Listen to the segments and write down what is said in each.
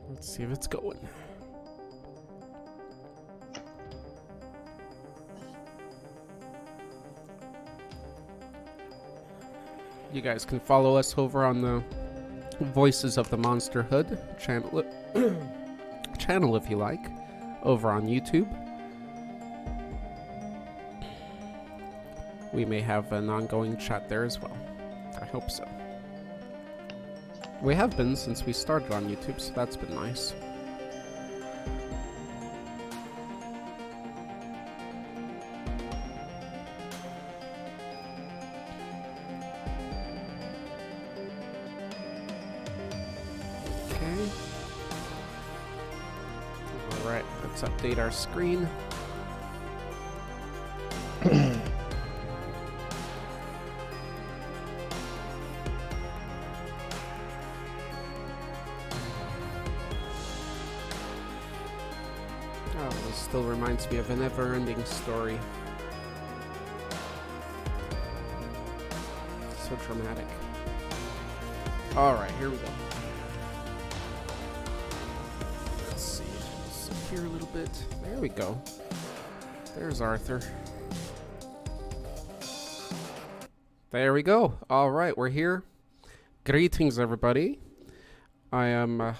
Let's see if it's going. You guys can follow us over on the Voices of the Monsterhood channel if you like, over on YouTube. We may have an ongoing chat there as well. I hope so. We have been since we started on YouTube, so that's been nice. Okay. Alright, let's update our screen. Still reminds me of a never-ending story. So dramatic. Alright, here we go. Let's see. Sit here a little bit. There we go. There's Arthur. There we go. Alright, we're here. Greetings, everybody. I am...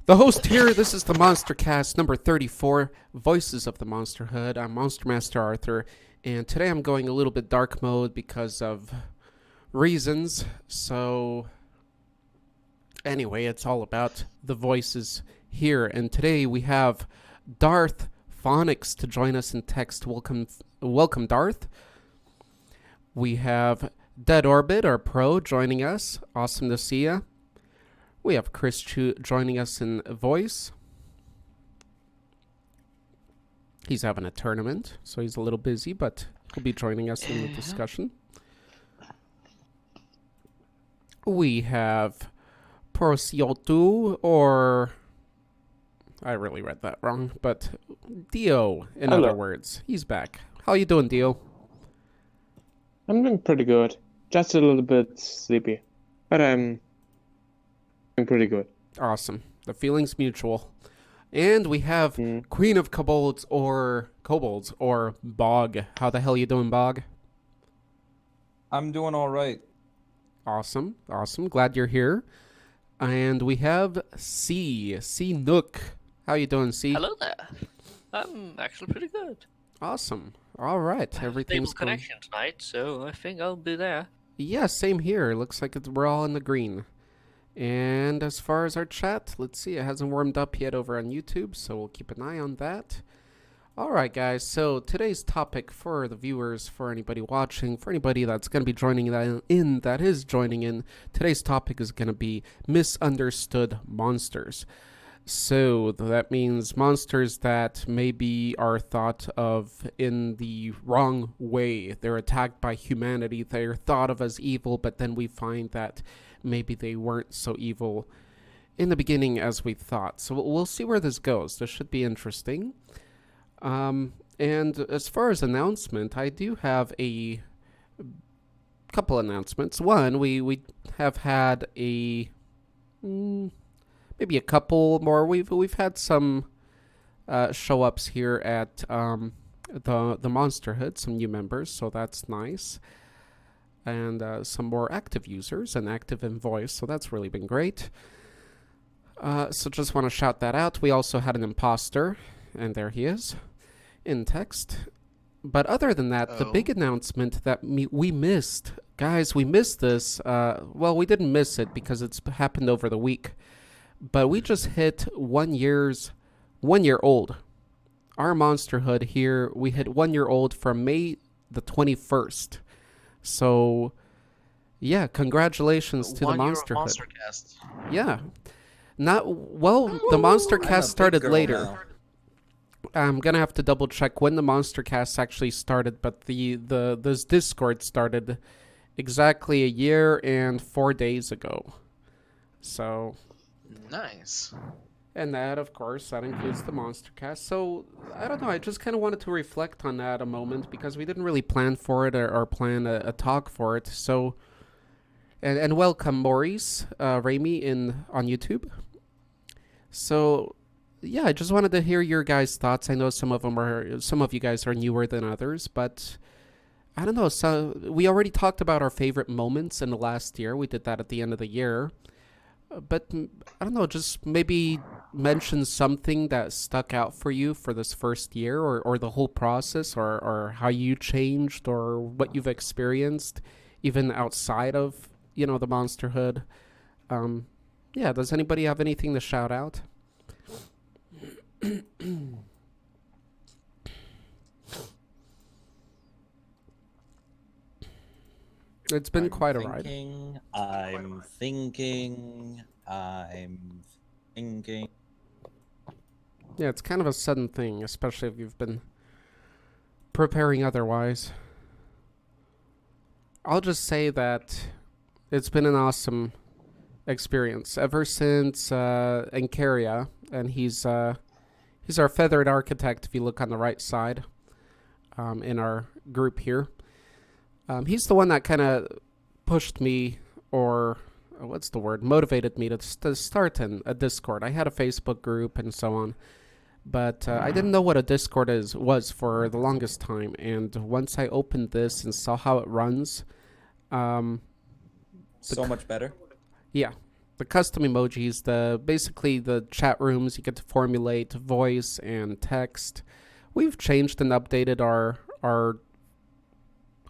the host here, this is the Monstercast number 34, Voices of the Monsterhood. I'm Monster Master Arthur, and today I'm going a little bit dark mode because of reasons. So, anyway, it's all about the voices here. And today we have Darth Phonics to join us in text. Welcome, Darth. We have Dead Orbit, our pro, joining us. Awesome to see ya. We have Chris Chu joining us in voice. He's having a tournament, so he's a little busy, but he'll be joining us in the discussion. We have Porciotu, or... I really read that wrong, but Dio, in Hello. other words. He's back. How you doing, Dio? I'm doing pretty good. Just a little bit sleepy. But I'm doing pretty good. Awesome. The feeling's mutual. And we have Queen of Kobolds or Bog. How the hell you doing, Bog? I'm doing all right. Awesome. Awesome. Glad you're here. And we have C Nook. How you doing, C? Hello there. I'm actually pretty good. Awesome. All right. Everything's Stable going... connection tonight, so I think I'll be there. Yeah, same here. Looks like we're all in the green. And as far as our chat, let's see. It hasn't warmed up yet over on YouTube, so we'll keep an eye on that. All right, guys. So today's topic for the viewers, for anybody watching, for anybody that's going to be joining in, today's topic is going to be misunderstood monsters. So that means monsters that maybe are thought of in the wrong way. They're attacked by humanity. They're thought of as evil, but then we find that maybe they weren't so evil in the beginning as we thought. So we'll see where this goes. This should be interesting. And as far as announcement, I do have a couple announcements. One, we have had maybe a couple more. We've had some show ups here at the Monsterhood, some new members, so that's nice. And some more active users and active in voice, so that's really been great. So just want to shout that out. We also had an imposter, and there he is, in text. But other than that, the big announcement that we missed, guys, we missed this. Well, we didn't miss it because it's happened over the week, but we just hit 1 year old. Our Monsterhood here, we hit 1 year old from May the 21st. So, yeah, congratulations to the Monsterhood. Monstercast. Yeah. The Monstercast started later. Now. I'm going to have to double check when the Monstercast actually started, but this Discord started exactly 1 year and 4 days ago. So, Nice. and that, of course, that includes the Monstercast. So, I don't know, I just kind of wanted to reflect on that a moment because we didn't really plan for it or plan a talk for it. So, and welcome, Maurice, Raimi on YouTube. So, yeah, I just wanted to hear your guys' thoughts. I know some of you guys are newer than others, but I don't know. So we already talked about our favorite moments in the last year. We did that at the end of the year. But I don't know, just maybe mention something that stuck out for you for this first year, or the whole process, or how you changed, or what you've experienced, even outside of, the Monsterhood. Um, yeah, does anybody have anything to shout out? It's been quite a ride. I'm thinking. Yeah, it's kind of a sudden thing, especially if you've been preparing otherwise. I'll just say that it's been an awesome experience ever since Ancaria, and he's our feathered architect. If you look on the right side, in our group here, he's the one that kind of pushed me, or what's the word, motivated me to start a Discord. I had a Facebook group and so on, but I didn't know what a Discord was for the longest time. And once I opened this and saw how it runs, So much better. yeah, the custom emojis, basically the chat rooms, you get to formulate voice and text. We've changed and updated our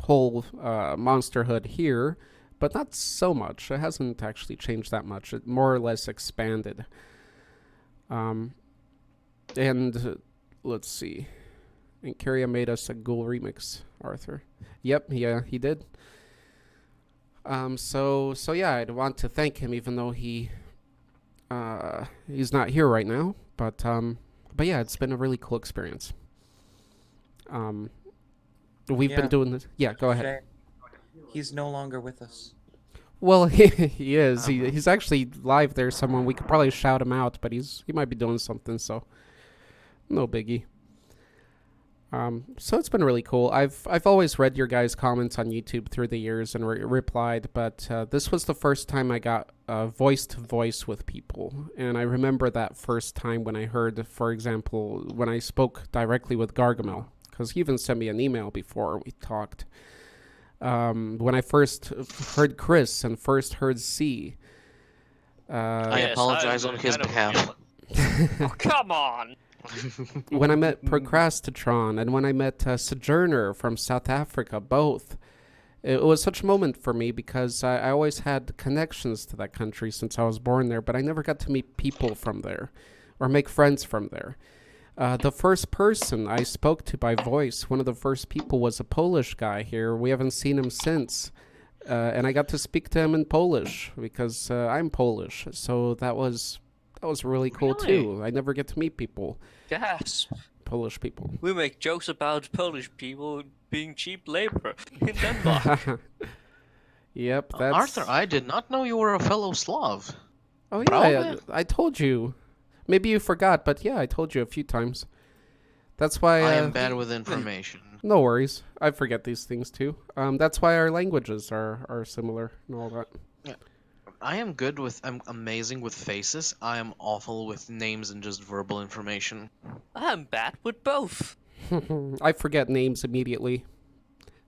whole Monsterhood here, but not so much. It hasn't actually changed that much. It more or less expanded. And let's see. And Kyria made us a ghoul remix, Arthur. Yep, yeah, he did. So yeah, I'd want to thank him, even though he's not here right now. But yeah, it's been a really cool experience. We've been doing this. Yeah, go ahead. He's no longer with us. Well, he is. He's actually live there. Someone we could probably shout him out, but he might be doing something. So no biggie. So it's been really cool. I've always read your guys' comments on YouTube through the years and replied, but this was the first time I got voice to voice with people, and I remember that first time when I heard, for example, when I spoke directly with Gargamel, because he even sent me an email before we talked. When I first heard Chris and first heard C. I apologize on his behalf. Oh, come on! When I met Procrastitron and when I met Sojourner from South Africa, both, it was such a moment for me because I always had connections to that country since I was born there, but I never got to meet people from there or make friends from there. The first person I spoke to by voice, one of the first people, was a Polish guy here. We haven't seen him since. And I got to speak to him in Polish because I'm Polish. So that was really cool too. I never get to meet people. Yes. Polish people. We make jokes about Polish people being cheap labor in Denmark. Yep, that's... Arthur, I did not know you were a fellow Slav. Oh yeah, I told you. Maybe you forgot, but yeah, I told you a few times. That's why... I am bad with information. No worries. I forget these things too. That's why our languages are similar and all that. Yeah. I'm amazing with faces. I am awful with names and just verbal information. I'm bad with both. I forget names immediately.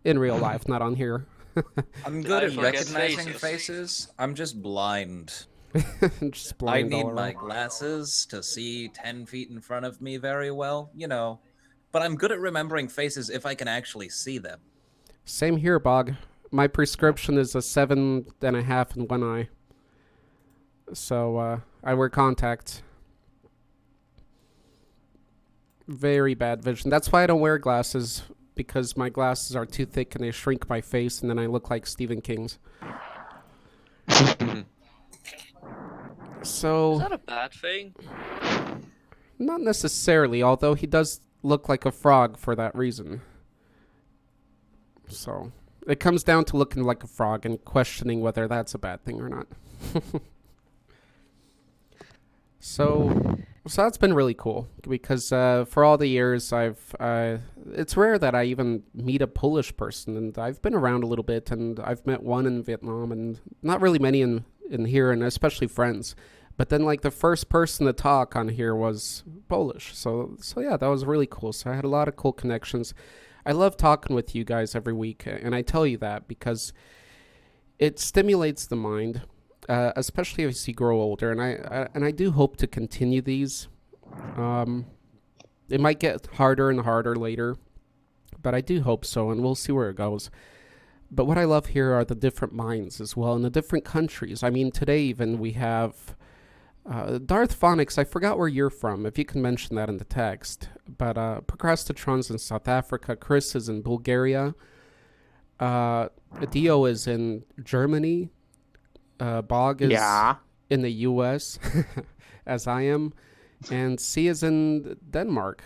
In real life, not on here. I'm good at forget recognizing faces. I'm just blind. Just I blind need all my around. glasses to see 10 feet in front of me very well, But I'm good at remembering faces if I can actually see them. Same here, Bog. My prescription is a 7.5 in one eye. So, I wear contacts. Very bad vision. That's why I don't wear glasses, because my glasses are too thick and they shrink my face, and then I look like Stephen King's. So... Is that a bad thing? Not necessarily, although he does look like a frog for that reason. So, it comes down to looking like a frog and questioning whether that's a bad thing or not. So that's been really cool because for all the years it's rare that I even meet a Polish person, and I've been around a little bit, and I've met one in Vietnam and not really many in here, and especially friends. But then like the first person to talk on here was Polish. So yeah, that was really cool. So I had a lot of cool connections. I love talking with you guys every week, and I tell you that because it stimulates the mind, especially as you grow older. And I do hope to continue these. It might get harder and harder later, but I do hope so, and we'll see where it goes. But what I love here are the different minds as well, in the different countries. I mean, today even we have Darth Phonics. I forgot where you're from, if you can mention that in the text. But Procrastitron's in South Africa, Chris is in Bulgaria, Dio is in Germany, Bog is in the US, as I am, and C is in Denmark.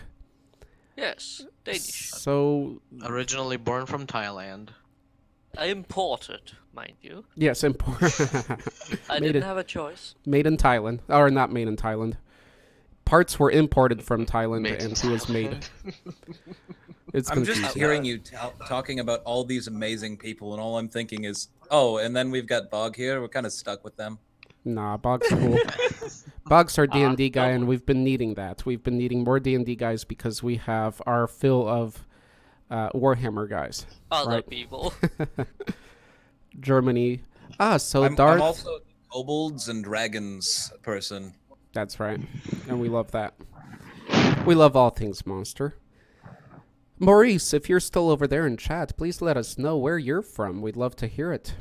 Yes, Danish. So, Originally born from Thailand. I imported, mind you. yes, I Made didn't it- have a choice. made in Thailand. Or not made in Thailand. Parts were imported from Thailand Made in and he was made. It's I'm confusing. just hearing you talking about all these amazing people, and all I'm thinking is, oh, and then we've got Bog here. We're kind of stuck with them. Nah, Bog's cool. Bog's our D&D guy, and we've been needing that. We've been needing more D&D guys because we have our fill of Warhammer guys. Other Right. people. Germany. So I'm Darth... also a kobolds and dragons person. That's right. And we love that. We love all things monster. Maurice, if you're still over there in chat, please let us know where you're from. We'd love to hear it.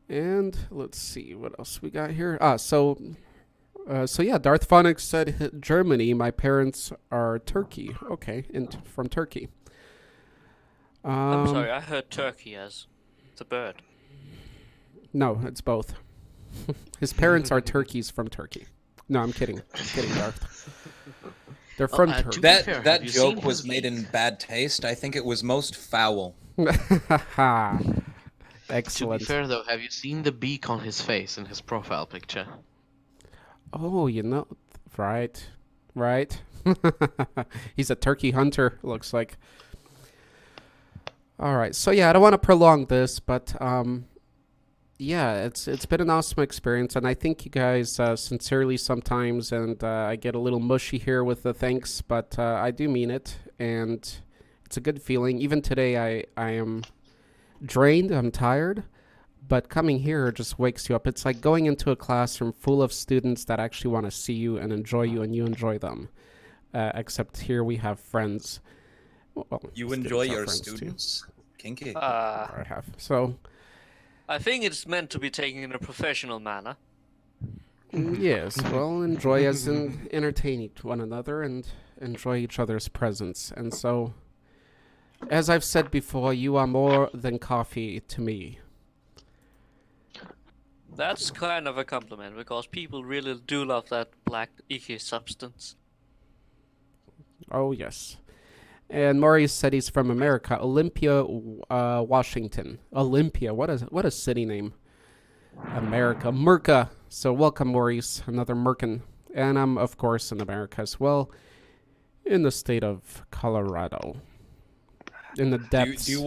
And let's see what else we got here. So yeah, Darth Phonics said Germany. My parents are Turkey. Okay, from Turkey. I'm sorry, I heard turkey as the bird. No, it's both. His parents are turkeys from Turkey. No, I'm kidding. I'm kidding, Darth. They're from to Turkey. be fair, That have you seen joke was his made meat? in bad taste. I think it was most foul. To be Excellent. fair, though, have you seen the beak on his face in his profile picture? Oh, right. He's a turkey hunter, looks like. All right. So yeah, I don't want to prolong this, but yeah, it's been an awesome experience, and I thank you guys sincerely sometimes, and I get a little mushy here with the thanks, but I do mean it, and it's a good feeling. Even today, I am drained. I'm tired. But coming here just wakes you up. It's like going into a classroom full of students that actually want to see you and enjoy you, and you enjoy them. Except here we have friends. Well, You students enjoy have your friends, too. students? Kinky. I have. So, I think it's meant to be taken in a professional manner. yes, well, enjoy as in entertain one another and enjoy each other's presence. And so, as I've said before, you are more than coffee to me. That's kind of a compliment because people really do love that black icky substance. Oh, yes. And Maurice said he's from America, Olympia, Washington. Olympia, what a city name. America, Merca. So welcome, Maurice, another Merkin. And I'm, of course, in America as well, in the state of Colorado. In the depths. Do you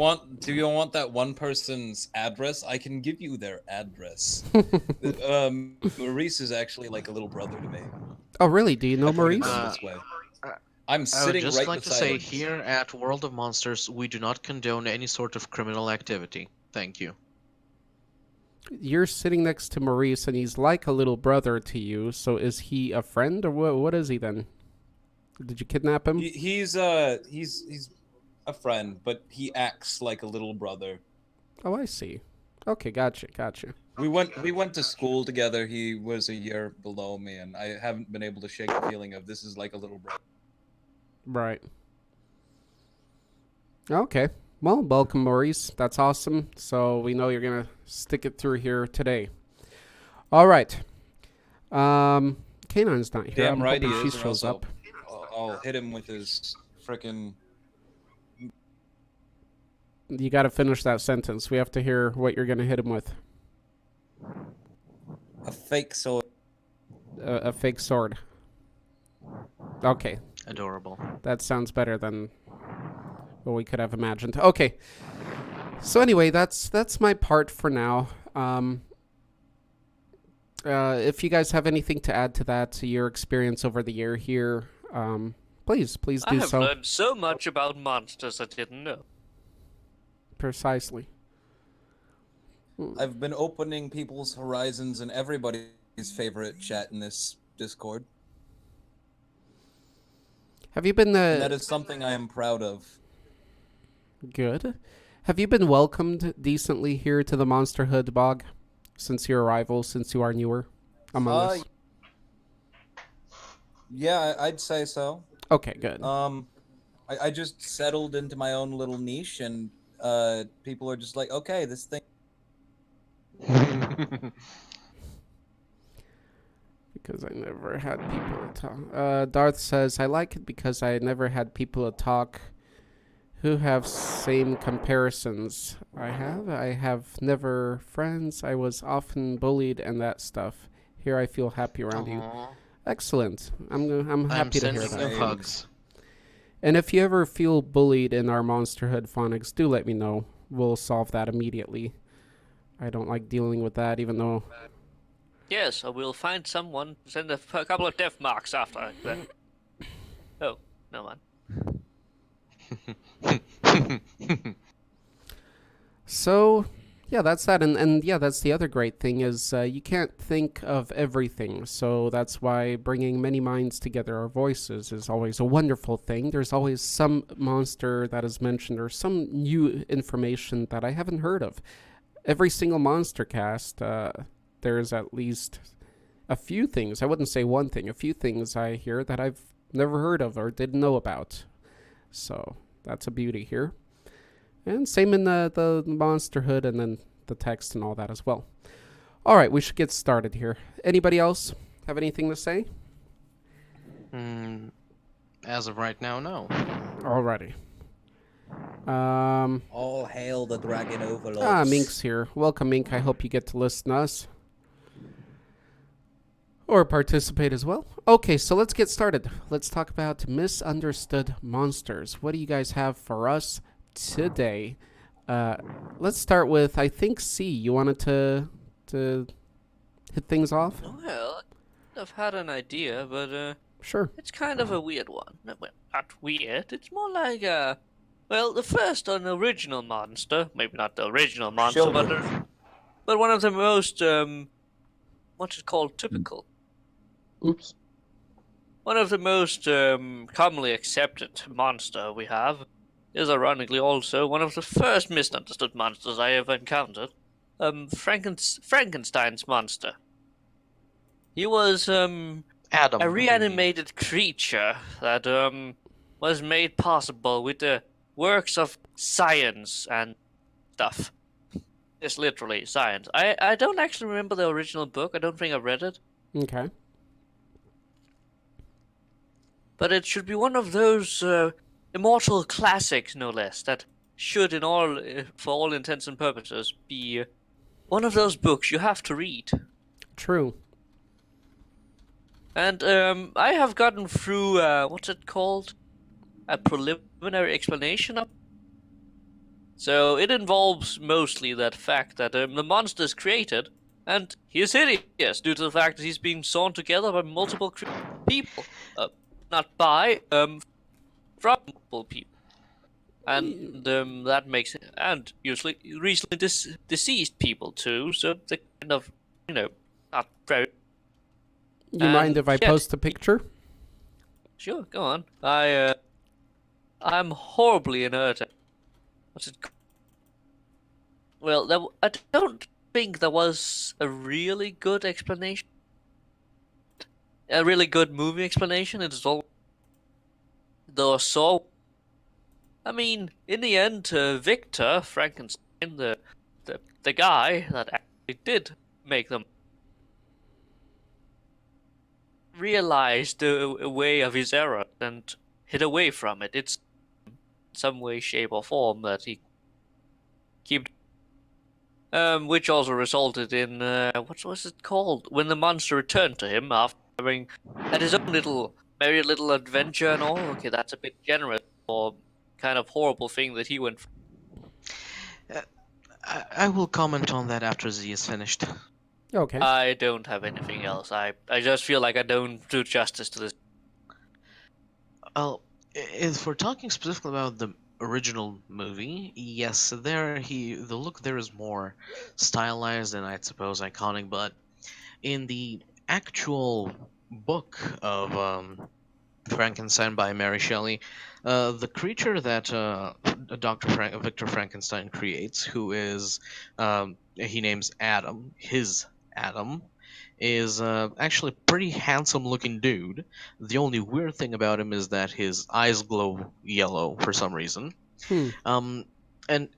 want that one person's address? I can give you their address. Maurice is actually like a little brother to me. Oh, really? Do you know I put it Maurice? this way. I'm I would sitting just right like to beside say him. here at World of Monsters, we do not condone any sort of criminal activity. Thank you. You're sitting next to Maurice, and he's like a little brother to you. So is he a friend, or what is he then? Did you kidnap him? He's a friend, but he acts like a little brother. Oh, I see. Okay, gotcha. We went to school together. He was a year below me, and I haven't been able to shake the feeling of this is like a little brother. Right. Okay. Well, welcome, Maurice. That's awesome. So we know you're going to stick it through here today. All right. Canine's not here. Damn I'm right he hoping is. she or shows else up. I'll hit him with his frickin'. You got to finish that sentence. We have to hear what you're going to hit him with. A fake sword. A fake sword. Okay. Adorable. That sounds better than what we could have imagined. Okay. So anyway, that's my part for now. If you guys have anything to add to that, to your experience over the year here, please I do have so. learned so much about monsters I didn't know. Precisely. I've been opening people's horizons and everybody's favorite chat in this Discord. Have you been And that is something I am proud of. good? Have you been welcomed decently here to the Monsterhood bog since your arrival? Since you are newer among us. Yeah, I'd say so. Okay, good. I just settled into my own little niche, and people are just like, okay, this thing. Because I never had people to talk. Darth says, I like it because I never had people to talk who have same comparisons I have. I have never friends. I was often bullied and that stuff. Here I feel happy around you. Aw. Excellent. I'm I'm happy to hear sending that. you hugs. And if you ever feel bullied in our Monsterhood phonics, do let me know. We'll solve that immediately. I don't like dealing with that, even though... Yes, I will find someone to send a couple of death marks after that. Oh, no man. So, yeah, that's that. And yeah, that's the other great thing is you can't think of everything. So that's why bringing many minds together, our voices, is always a wonderful thing. There's always some monster that is mentioned or some new information that I haven't heard of. Every single Monstercast, there's at least a few things. I wouldn't say one thing. A few things I hear that I've never heard of or didn't know about. So that's a beauty here. And same in the Monsterhood and then the text and all that as well. All right, we should get started here. Anybody else have anything to say? As of right now, no. Alrighty. All hail the dragon overlords. Mink's here. Welcome, Mink. I hope you get to listen to us. Or participate as well. Okay, so let's get started. Let's talk about misunderstood monsters. What do you guys have for us today? Let's start with, I think, C. You wanted to hit things off? Well, I've had an idea, but Sure. it's kind of a weird one. No, well, not weird. It's more like well, the first original monster. Maybe not the original monster, Children. but one of the most what's it called? Typical. Oops. One of the most commonly accepted monster we have is ironically also one of the first misunderstood monsters I ever encountered. Frankenstein's monster. He was Adam. a reanimated creature that was made possible with the works of science and stuff. It's literally science. I don't actually remember the original book. I don't think I read it. Okay. But it should be one of those immortal classics, no less, that should, for all intents and purposes, be one of those books you have to read. True. And I have gotten through, what's it called? A preliminary explanation of. So it involves mostly that fact that the monster is created, and he is hideous due to the fact that he's being sewn together by multiple people. Not by, from multiple people. And that makes it, and usually recently deceased people too, so they kind of, not very. You mind if I yeah. post a picture? Sure, go on. I'm horribly inert. What's it? Well, I don't think there was a really good explanation. A really good movie explanation. It's all. Though so. I mean, in the end, Victor Frankenstein, the guy that actually did make them, realized a way of his error and hid away from it. It's some way, shape, or form that he kept, which also resulted in what was it called when the monster returned to him after having had his own merry little adventure and all. Okay, that's a bit generous for kind of horrible thing that he went through. I will comment on that after Z is finished. Okay. I don't have anything else. I just feel like I don't do justice to this. Well, if we're talking specifically about the original movie, yes, the look there is more stylized and I suppose iconic, but in the actual book of Frankenstein by Mary Shelley, the creature that Victor Frankenstein creates, who is he names Adam, his Adam, is actually a pretty handsome looking dude. The only weird thing about him is that his eyes glow yellow for some reason. Hmm. Um, and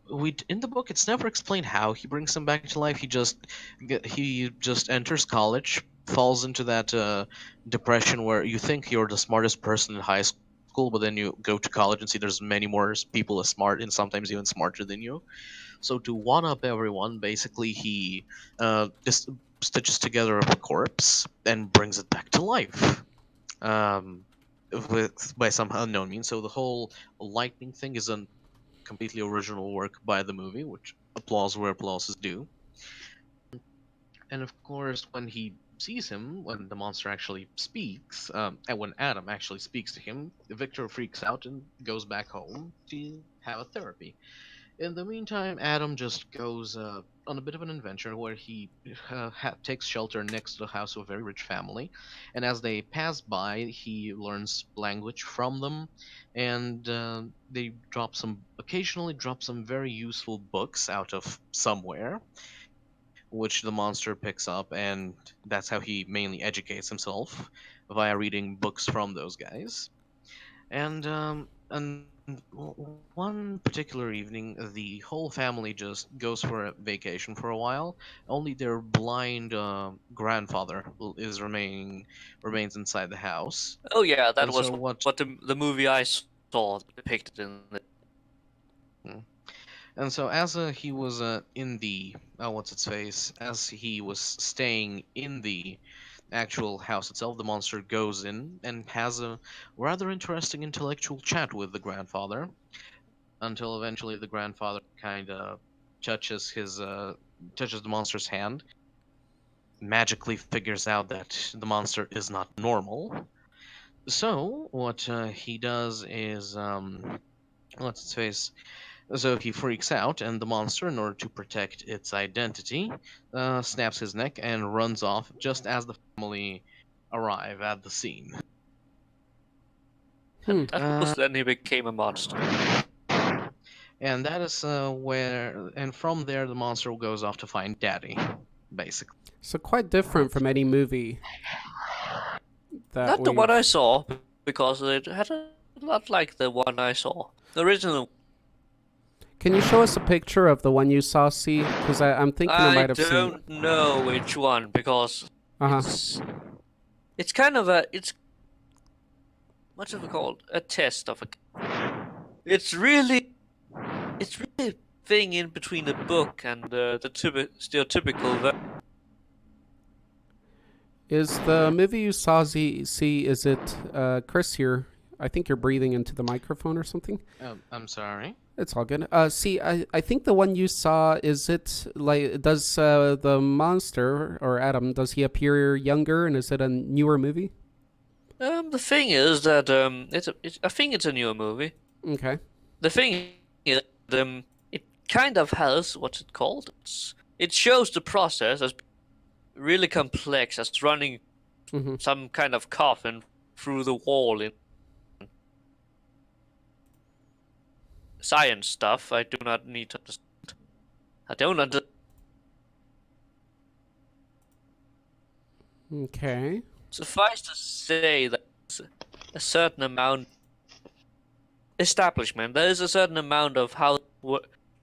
in the book, it's never explained how he brings him back to life. He just enters college, falls into that depression where you think you're the smartest person in high school, but then you go to college and see there's many more people as smart and sometimes even smarter than you. So to one up everyone, basically he just stitches together a corpse and brings it back to life. Um, by some unknown means. So the whole lightning thing is a completely original work by the movie, which applause where applause is due. And of course, when he sees him, when the monster actually speaks, and when Adam actually speaks to him, Victor freaks out and goes back home to have a therapy. In the meantime, Adam just goes on a bit of an adventure where he takes shelter next to the house of a very rich family. And as they pass by, he learns language from them, and they occasionally drop some very useful books out of somewhere, which the monster picks up, and that's how he mainly educates himself via reading books from those guys. And one particular evening, the whole family just goes for a vacation for a while. Only their blind grandfather remains inside the house. Oh yeah, that And was so what? what the movie I saw depicted in the. Hmm. And so as he was in the what's its face, as he was staying in the actual house itself, the monster goes in and has a rather interesting intellectual chat with the grandfather until eventually the grandfather kind of touches touches the monster's hand, magically figures out that the monster is not normal. So what he does is what's its face. So he freaks out, and the monster, in order to protect its identity, snaps his neck and runs off just as the family arrive at the scene. Hmm. And that Uh, was then he became a monster. and that is and from there, the monster goes off to find Daddy, basically. So quite different from any movie that Not the one I we've. saw, because it had a lot like the one I saw. The original. Can you show us a picture of the one you saw, C? Because I'm thinking I I might have seen. don't know which one because Uh huh. it's kind of a what's it called, a test of a. It's really a thing in between a book and the stereotypical. Is the movie you saw, C? Is it Chris here? I think you're breathing into the microphone or something. I'm sorry. It's all good. See, I think the one you saw, is it like, does the monster or Adam, does he appear younger, and is it a newer movie? The thing is that I think it's a newer movie. Okay. The thing is, it kind of has what's it called? It shows the process as really complex as running Mm-hmm. some kind of coffin through the wall in science stuff. I do not need to understand. I don't understand. Okay. Suffice to say that a certain amount establishment. There is a certain amount of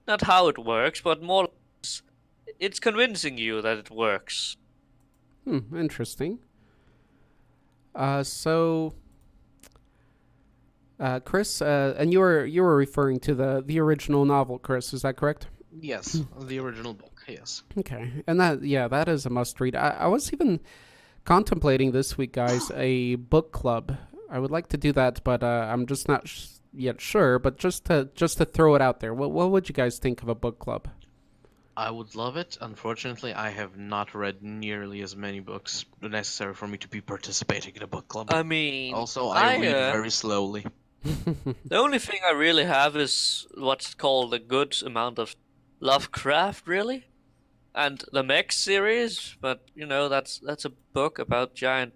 not how it works, but more or less it's convincing you that it works. Interesting. So, Chris, and you were referring to the original novel, Chris. Is that correct? Yes, the original book. Yes. Okay, and that is a must read. I was even contemplating this week, guys, a book club. I would like to do that, but I'm just not yet sure. But just to throw it out there, what would you guys think of a book club? I would love it. Unfortunately, I have not read nearly as many books necessary for me to be participating in a book club. I mean, Also, I read very slowly. the only thing I really have is what's called a good amount of Lovecraft, really, and the Mech series. But that's a book about giant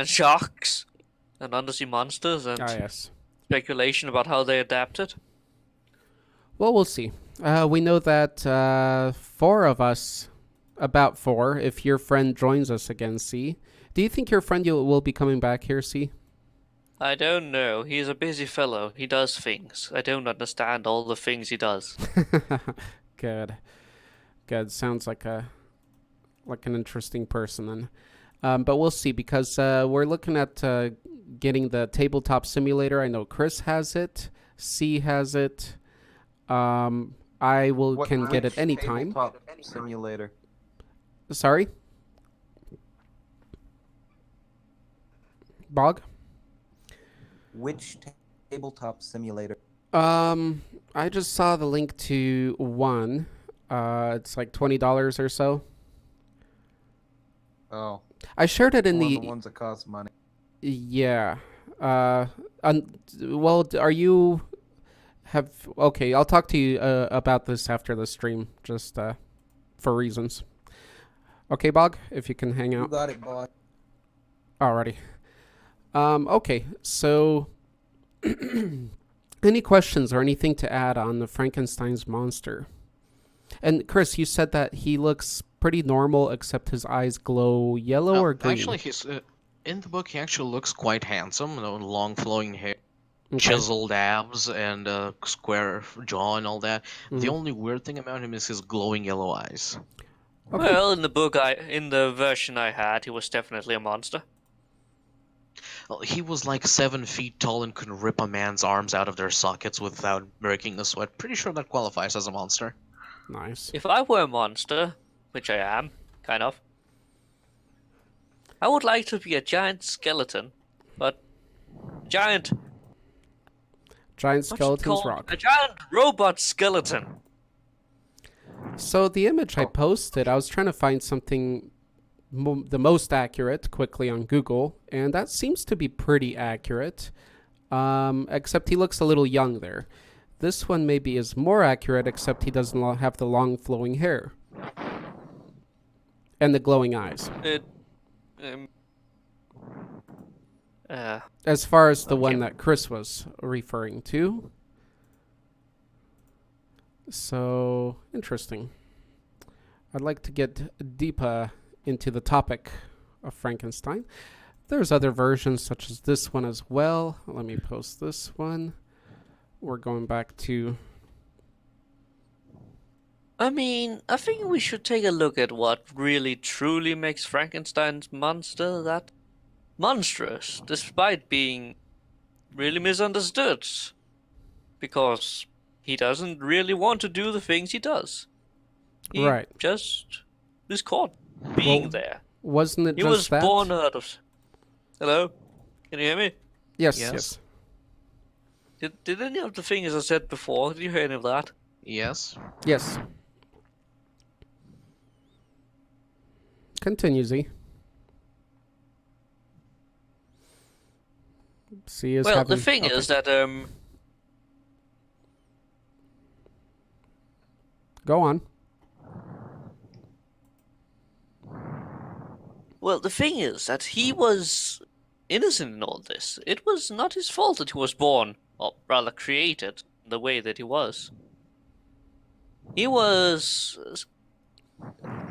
sharks and undersea monsters and Ah, yes. speculation about how they adapted. Well, we'll see. We know that four of us, about four, if your friend joins us again, C. Do you think your friend will be coming back here, C? I don't know. He's a busy fellow. He does things. I don't understand all the things he does. Good. Good. Sounds like an interesting person then. But we'll see because we're looking at getting the tabletop simulator. I know Chris has it. C has it. I can get it anytime. Tabletop simulator. Sorry? Bog? Which tabletop simulator? I just saw the link to one. It's like $20 or so. Oh, I shared it in one the of the ones that cost money. yeah. Well, are you have okay? I'll talk to you about this after the stream, just for reasons. Okay, Bog, if you can hang You out. got it, boy. Alrighty. Okay, so any questions or anything to add on the Frankenstein's monster? And Chris, you said that he looks pretty normal, except his eyes glow yellow or green. Actually, he's in the book. He actually looks quite handsome. Long flowing hair, Okay. chiseled abs, and square jaw, and all that. The Mhm. only weird thing about him is his glowing yellow eyes. Okay. Well, in the version I had, he was definitely a monster. Well, he was like 7 feet tall and could rip a man's arms out of their sockets without breaking a sweat. Pretty sure that qualifies as a monster. Nice. If I were a monster, which I am, kind of, I would like to be a giant skeleton, but giant. Giant What's it skeletons called? rock. A giant robot skeleton. So the image I posted, I was trying to find something the most accurate quickly on Google, and that seems to be pretty accurate. Except he looks a little young there. This one maybe is more accurate, except he doesn't have the long flowing hair and the glowing eyes. It. Um. As far as the Okay. one that Chris was referring to. So, interesting. I'd like to get deeper into the topic of Frankenstein. There's other versions such as this one as well. Let me post this one. We're going back to... I mean, I think we should take a look at what really truly makes Frankenstein's monster that monstrous, despite being really misunderstood. Because he doesn't really want to do the things he does. He Right. just is caught being Well, there. Wasn't it He just was that? born out of. Hello? Can you hear me? Yes, Yes. yes. Did any of the things I said before, did you hear any of that? Yes. Yes. Continue, Z. C is Well, having... the thing okay. is that, Go on. Well, the thing is that he was innocent in all this. It was not his fault that he was born, or rather created, the way that he was. He was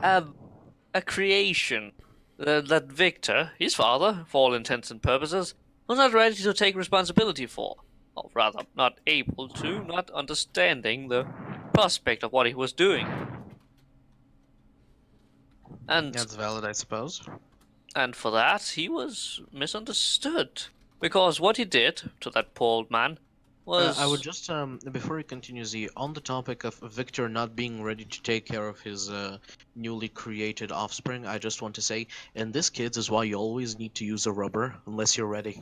a creation that Victor, his father, for all intents and purposes, was not ready to take responsibility for. Or rather, not able to, not understanding the prospect of what he was doing. And That's valid, I suppose. And for that, he was misunderstood. Because what he did to that poor old man was... I would just, before he continues, on the topic of Victor not being ready to take care of his newly created offspring, I just want to say, and this, kids, is why you always need to use a rubber, unless you're ready.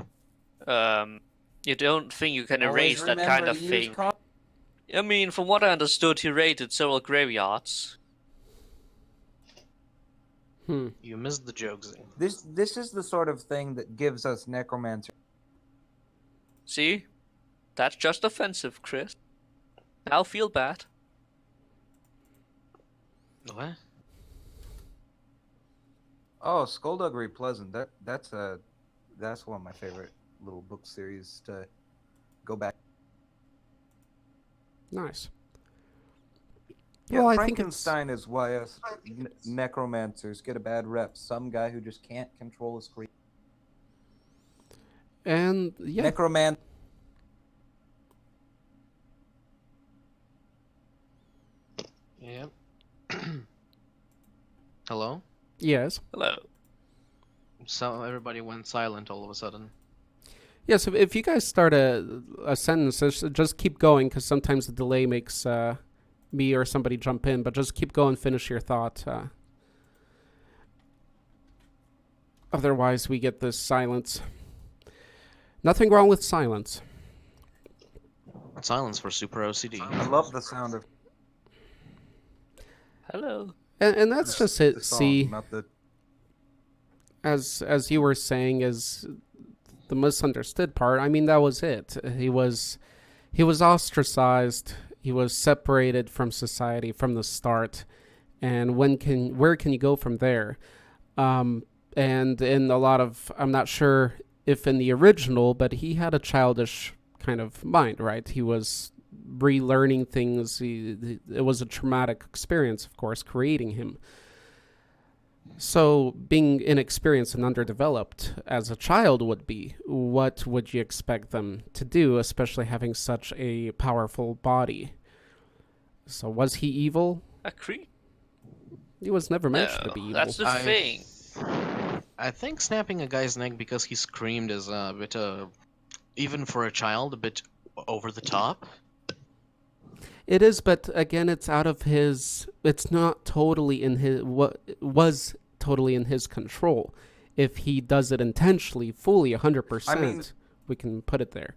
You don't think you can Always erase that kind remember of to use thing. I mean, from what I understood, he raided several graveyards. You missed the jokes. This is the sort of thing that gives us necromancer. See? That's just offensive, Chris. Now feel bad. What? Oh, Skullduggery Pleasant. That's one of my favorite little book series to go back. Nice. Yeah, Well, I think it's Frankenstein is why us necromancers get a bad rep. Some guy who just can't control his creature. and yeah. Necroman. Yep. Hello? Yes. Hello. So everybody went silent all of a sudden. Yes, if you guys start a sentence, just keep going, because sometimes the delay makes me or somebody jump in, but just keep going, finish your thought. Otherwise, we get this silence. Nothing wrong with silence. Silence for super OCD. I love the sound of Hello. And that's just the it. song, See, not the. as you were saying, is the misunderstood part. I mean, that was it. He was ostracized. He was separated from society from the start. And where can you go from there? And in a lot of, I'm not sure if in the original, but he had a childish kind of mind, right? He was relearning things. It was a traumatic experience, of course, creating him. So, being inexperienced and underdeveloped as a child would be, what would you expect them to do, especially having such a powerful body? So, was he evil? Agree. He was never mentioned to No, be evil. that's the thing. I think snapping a guy's neck because he screamed is a bit, even for a child, a bit over the top. It is, but again, it's out of his. It's not totally in his. What was totally in his control. If he does it intentionally, fully, 100%, I mean- we can put it there.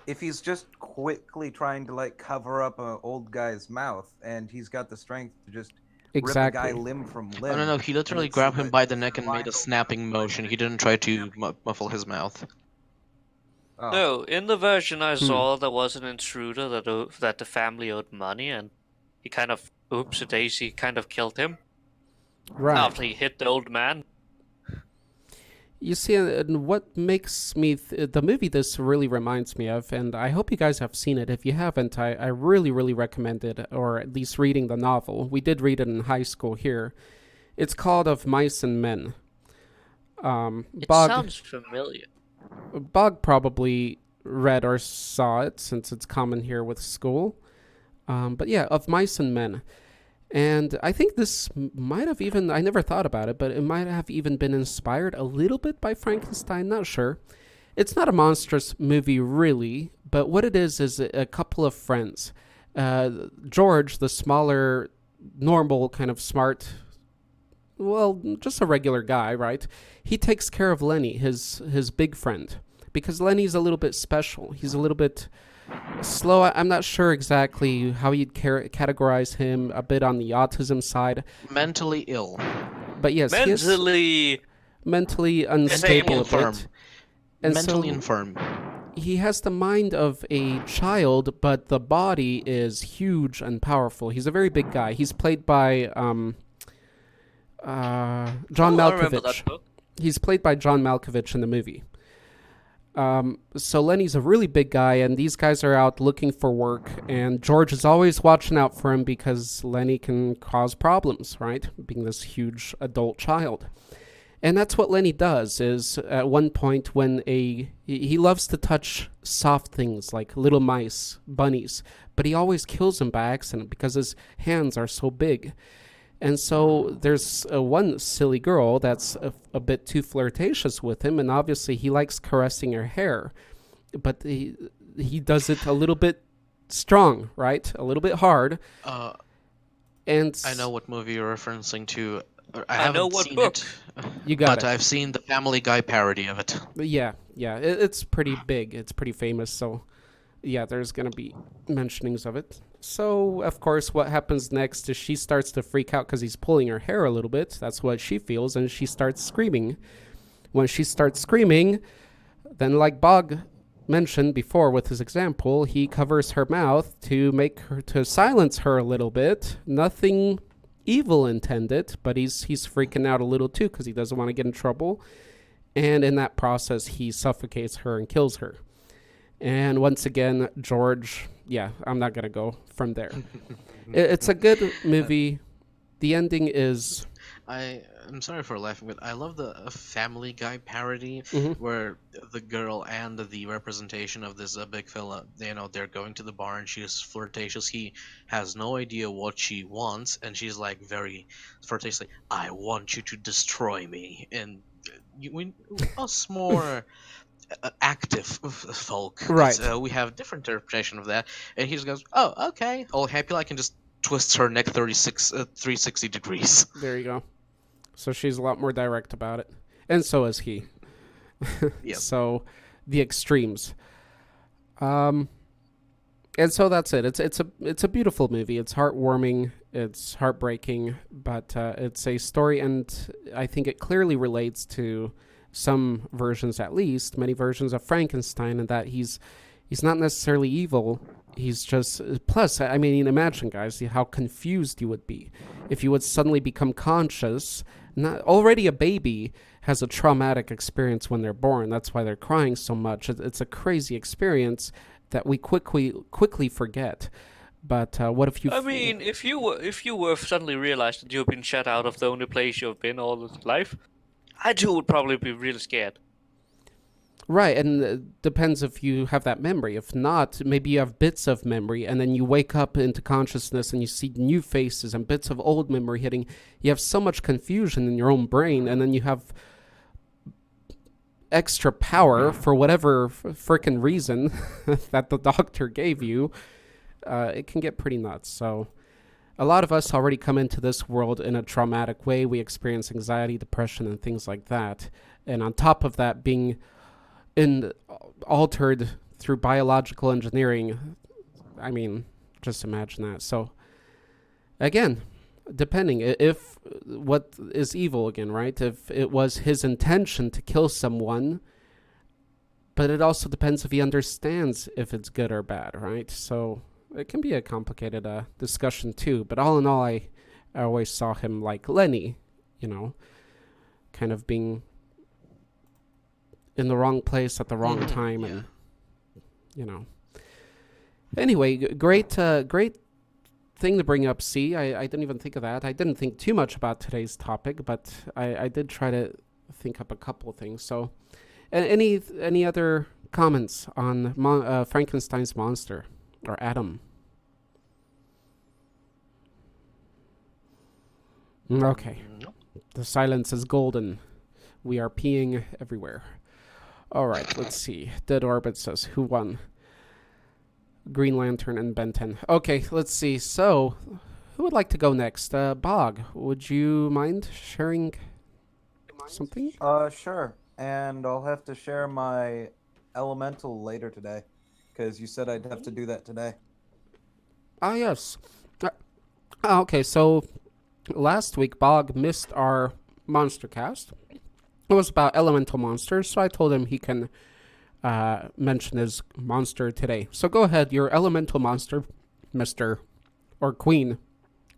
If he's just quickly trying to like cover up an old guy's mouth, and he's got the strength to just Exactly. rip a guy limb from limb. No, he literally it's grabbed him like by the neck and made a vital- snapping motion. He didn't try to muffle his mouth. Oh. No, in the version I saw, there was an intruder that the family owed money, and he kind of, oops a daisy, kind of killed him Right. after he hit the old man. You see, and what makes me the movie this really reminds me of, and I hope you guys have seen it. If you haven't, I really, really recommend it, or at least reading the novel. We did read it in high school here. It's called Of Mice and Men. It Bog, sounds familiar. Bog probably read or saw it, since it's common here with school. But yeah, Of Mice and Men. And I think this might have even, I never thought about it, but it might have even been inspired a little bit by Frankenstein, not sure. It's not a monstrous movie, really, but what it is a couple of friends. George, the smaller, normal, kind of smart, well, just a regular guy, right? He takes care of Lenny, his big friend, because Lenny's a little bit special. He's a little bit slow. I'm not sure exactly how you'd categorize him, a bit on the autism side. Mentally ill. But yes, he is Mentally mentally unstable a infirm. bit. And Mentally so infirm. he has the mind of a child, but the body is huge and powerful. He's a very big guy. He's played by John I remember Malkovich. that book. He's played by John Malkovich in the movie. So Lenny's a really big guy, and these guys are out looking for work, and George is always watching out for him because Lenny can cause problems, right? Being this huge adult child. And that's what Lenny does, is at one point when he loves to touch soft things like little mice, bunnies, but he always kills them by accident because his hands are so big. And so there's one silly girl that's a bit too flirtatious with him, and obviously he likes caressing her hair, but he does it a little bit strong, right? A little bit hard. And I know what movie you're referencing to. I I haven't know what seen book. it, you got but it. I've seen the Family Guy parody of it. Yeah, it's pretty big. It's pretty famous. So yeah, there's gonna be mentionings of it. So, of course, what happens next is she starts to freak out because he's pulling her hair a little bit. That's what she feels, and she starts screaming. When she starts screaming, then, like Bog mentioned before with his example, he covers her mouth to silence her a little bit. Nothing evil intended, but he's freaking out a little too because he doesn't want to get in trouble. And in that process, he suffocates her and kills her. And once again, George, yeah, I'm not going to go from there. It's a good movie. The ending is... I'm sorry for laughing, but I love the Family Guy parody Mhm. where the girl and the representation of this big fella, they're going to the bar and she's flirtatious. He has no idea what she wants, and she's like very flirtatiously, "I want you to destroy me." And us more active folk, Right. we have different interpretation of that. And he just goes, "Oh, okay," all happy like, and just twists her neck 360 degrees. There you go. So she's a lot more direct about it. And so is he. Yep. So the extremes. And so that's it. It's a beautiful movie. It's heartwarming. It's heartbreaking, but it's a story, and I think it clearly relates to some versions, at least many versions of Frankenstein, and that he's not necessarily evil. He's just... Plus, I mean, imagine, guys, how confused you would be if you would suddenly become conscious. Not already a baby has a traumatic experience when they're born. That's why they're crying so much. It's a crazy experience that we quickly forget. But what if you... I mean, if you were suddenly realized that you've been shut out of the only place you've been all of life, I too would probably be really scared. Right, and it depends if you have that memory. If not, maybe you have bits of memory, and then you wake up into consciousness and you see new faces and bits of old memory hitting. You have so much confusion in your own brain, and then you have extra power for whatever frickin' reason that the doctor gave you. It can get pretty nuts. So a lot of us already come into this world in a traumatic way. We experience anxiety, depression, and things like that. And on top of that, being altered through biological engineering, I mean, just imagine that. So again, depending if what is evil again, right? If it was his intention to kill someone, but it also depends if he understands if it's good or bad, right? So it can be a complicated discussion too. But all in all, I always saw him like Lenny, kind of being in the wrong place at the wrong time, yeah. and Anyway, great thing to bring up. See, I didn't even think of that. I didn't think too much about today's topic, but I did try to think up a couple of things. So, any other comments on Frankenstein's monster or Adam? Okay, Nope. the silence is golden. We are peeing everywhere. All right, let's see. Dead Orbit says, who won? Green Lantern and Ben 10. Okay, let's see. So, who would like to go next? Bog, would you mind sharing something? Sure. And I'll have to share my elemental later today, because you said I'd have to do that today. Ah, yes. Okay, so last week Bog missed our Monstercast. It was about elemental monsters, so I told him he can mention his monster today. So go ahead, your elemental monster, Mr. or Queen.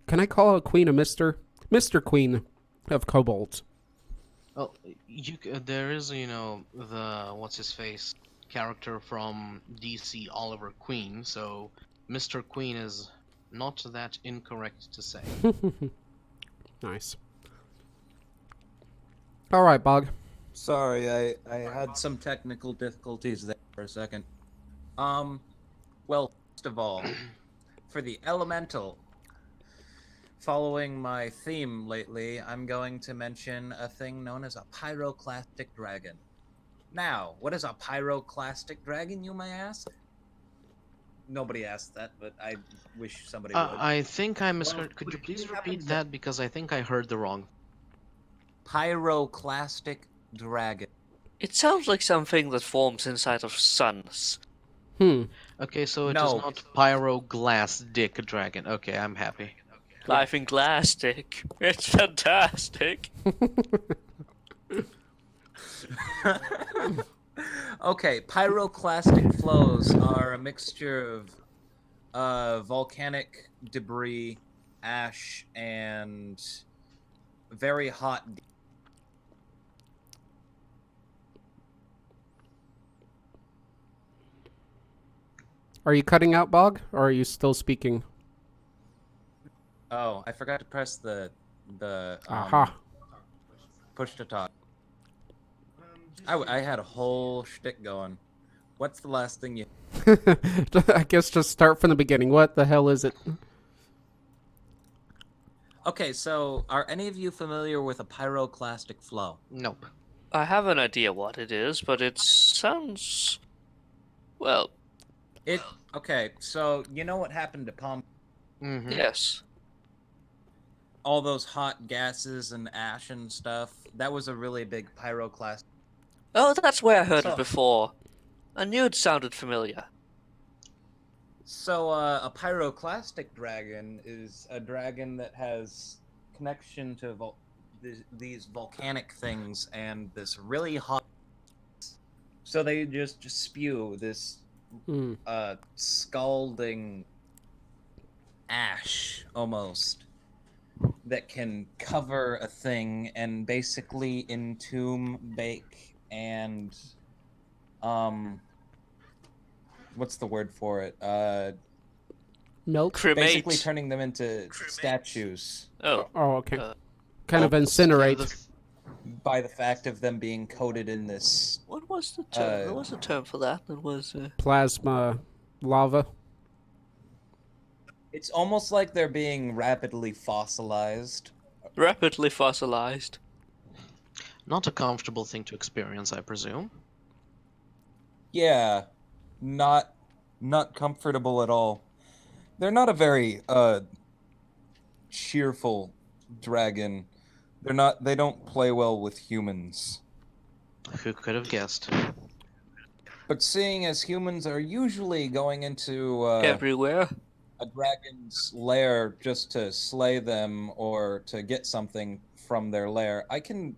Can I call a queen a Mr.? Mr. Queen of Kobolds. Well, there is, the what's his face character from DC, Oliver Queen. So Mr. Queen is not that incorrect to say. Nice. All right, Bog. Sorry, I had some technical difficulties there for a second. Well, first of all, for the elemental, following my theme lately, I'm going to mention a thing known as a pyroclastic dragon. Now, what is a pyroclastic dragon, you may ask? Nobody asked that, but I wish somebody would. I think I misheard. Could you please repeat that, because I think I heard the wrong. Pyroclastic dragon. It sounds like something that forms inside of suns. Okay, so it is No. not pyro glass dick dragon. Okay, I'm happy. Life in Glastic. It's fantastic. Okay, pyroclastic flows are a mixture of volcanic debris, ash, and very hot. Are you cutting out, Bog, or are you still speaking? Oh, I forgot to press the Aha. push to talk. I had a whole shtick going. What's the last thing you? I guess just start from the beginning. What the hell is it? Okay, so are any of you familiar with a pyroclastic flow? Nope. I have an idea what it is, but it sounds... Well, Okay, so you know what happened to Palm? Mm-hmm. yes. All those hot gases and ash and stuff. That was a really big pyroclastic. Oh, that's where I heard So- it before. I knew it sounded familiar. So a pyroclastic dragon is a dragon that has connection to these volcanic things and this really hot. So they just spew this Hmm. scalding ash almost that can cover a thing and basically entomb, bake, and what's the word for it? Milk? Basically Cremate. turning them into statues Oh, Oh, okay. Uh, Kind of incinerate. by the fact of them being coated in this. what was the term? There was a term for that. It was Plasma lava. It's almost like they're being rapidly fossilized. rapidly fossilized. Not a comfortable thing to experience, I presume. Yeah, not comfortable at all. They're not a very cheerful dragon. They don't play well with humans. Who could have guessed? But seeing as humans are usually going into Everywhere. a dragon's lair just to slay them or to get something from their lair, I can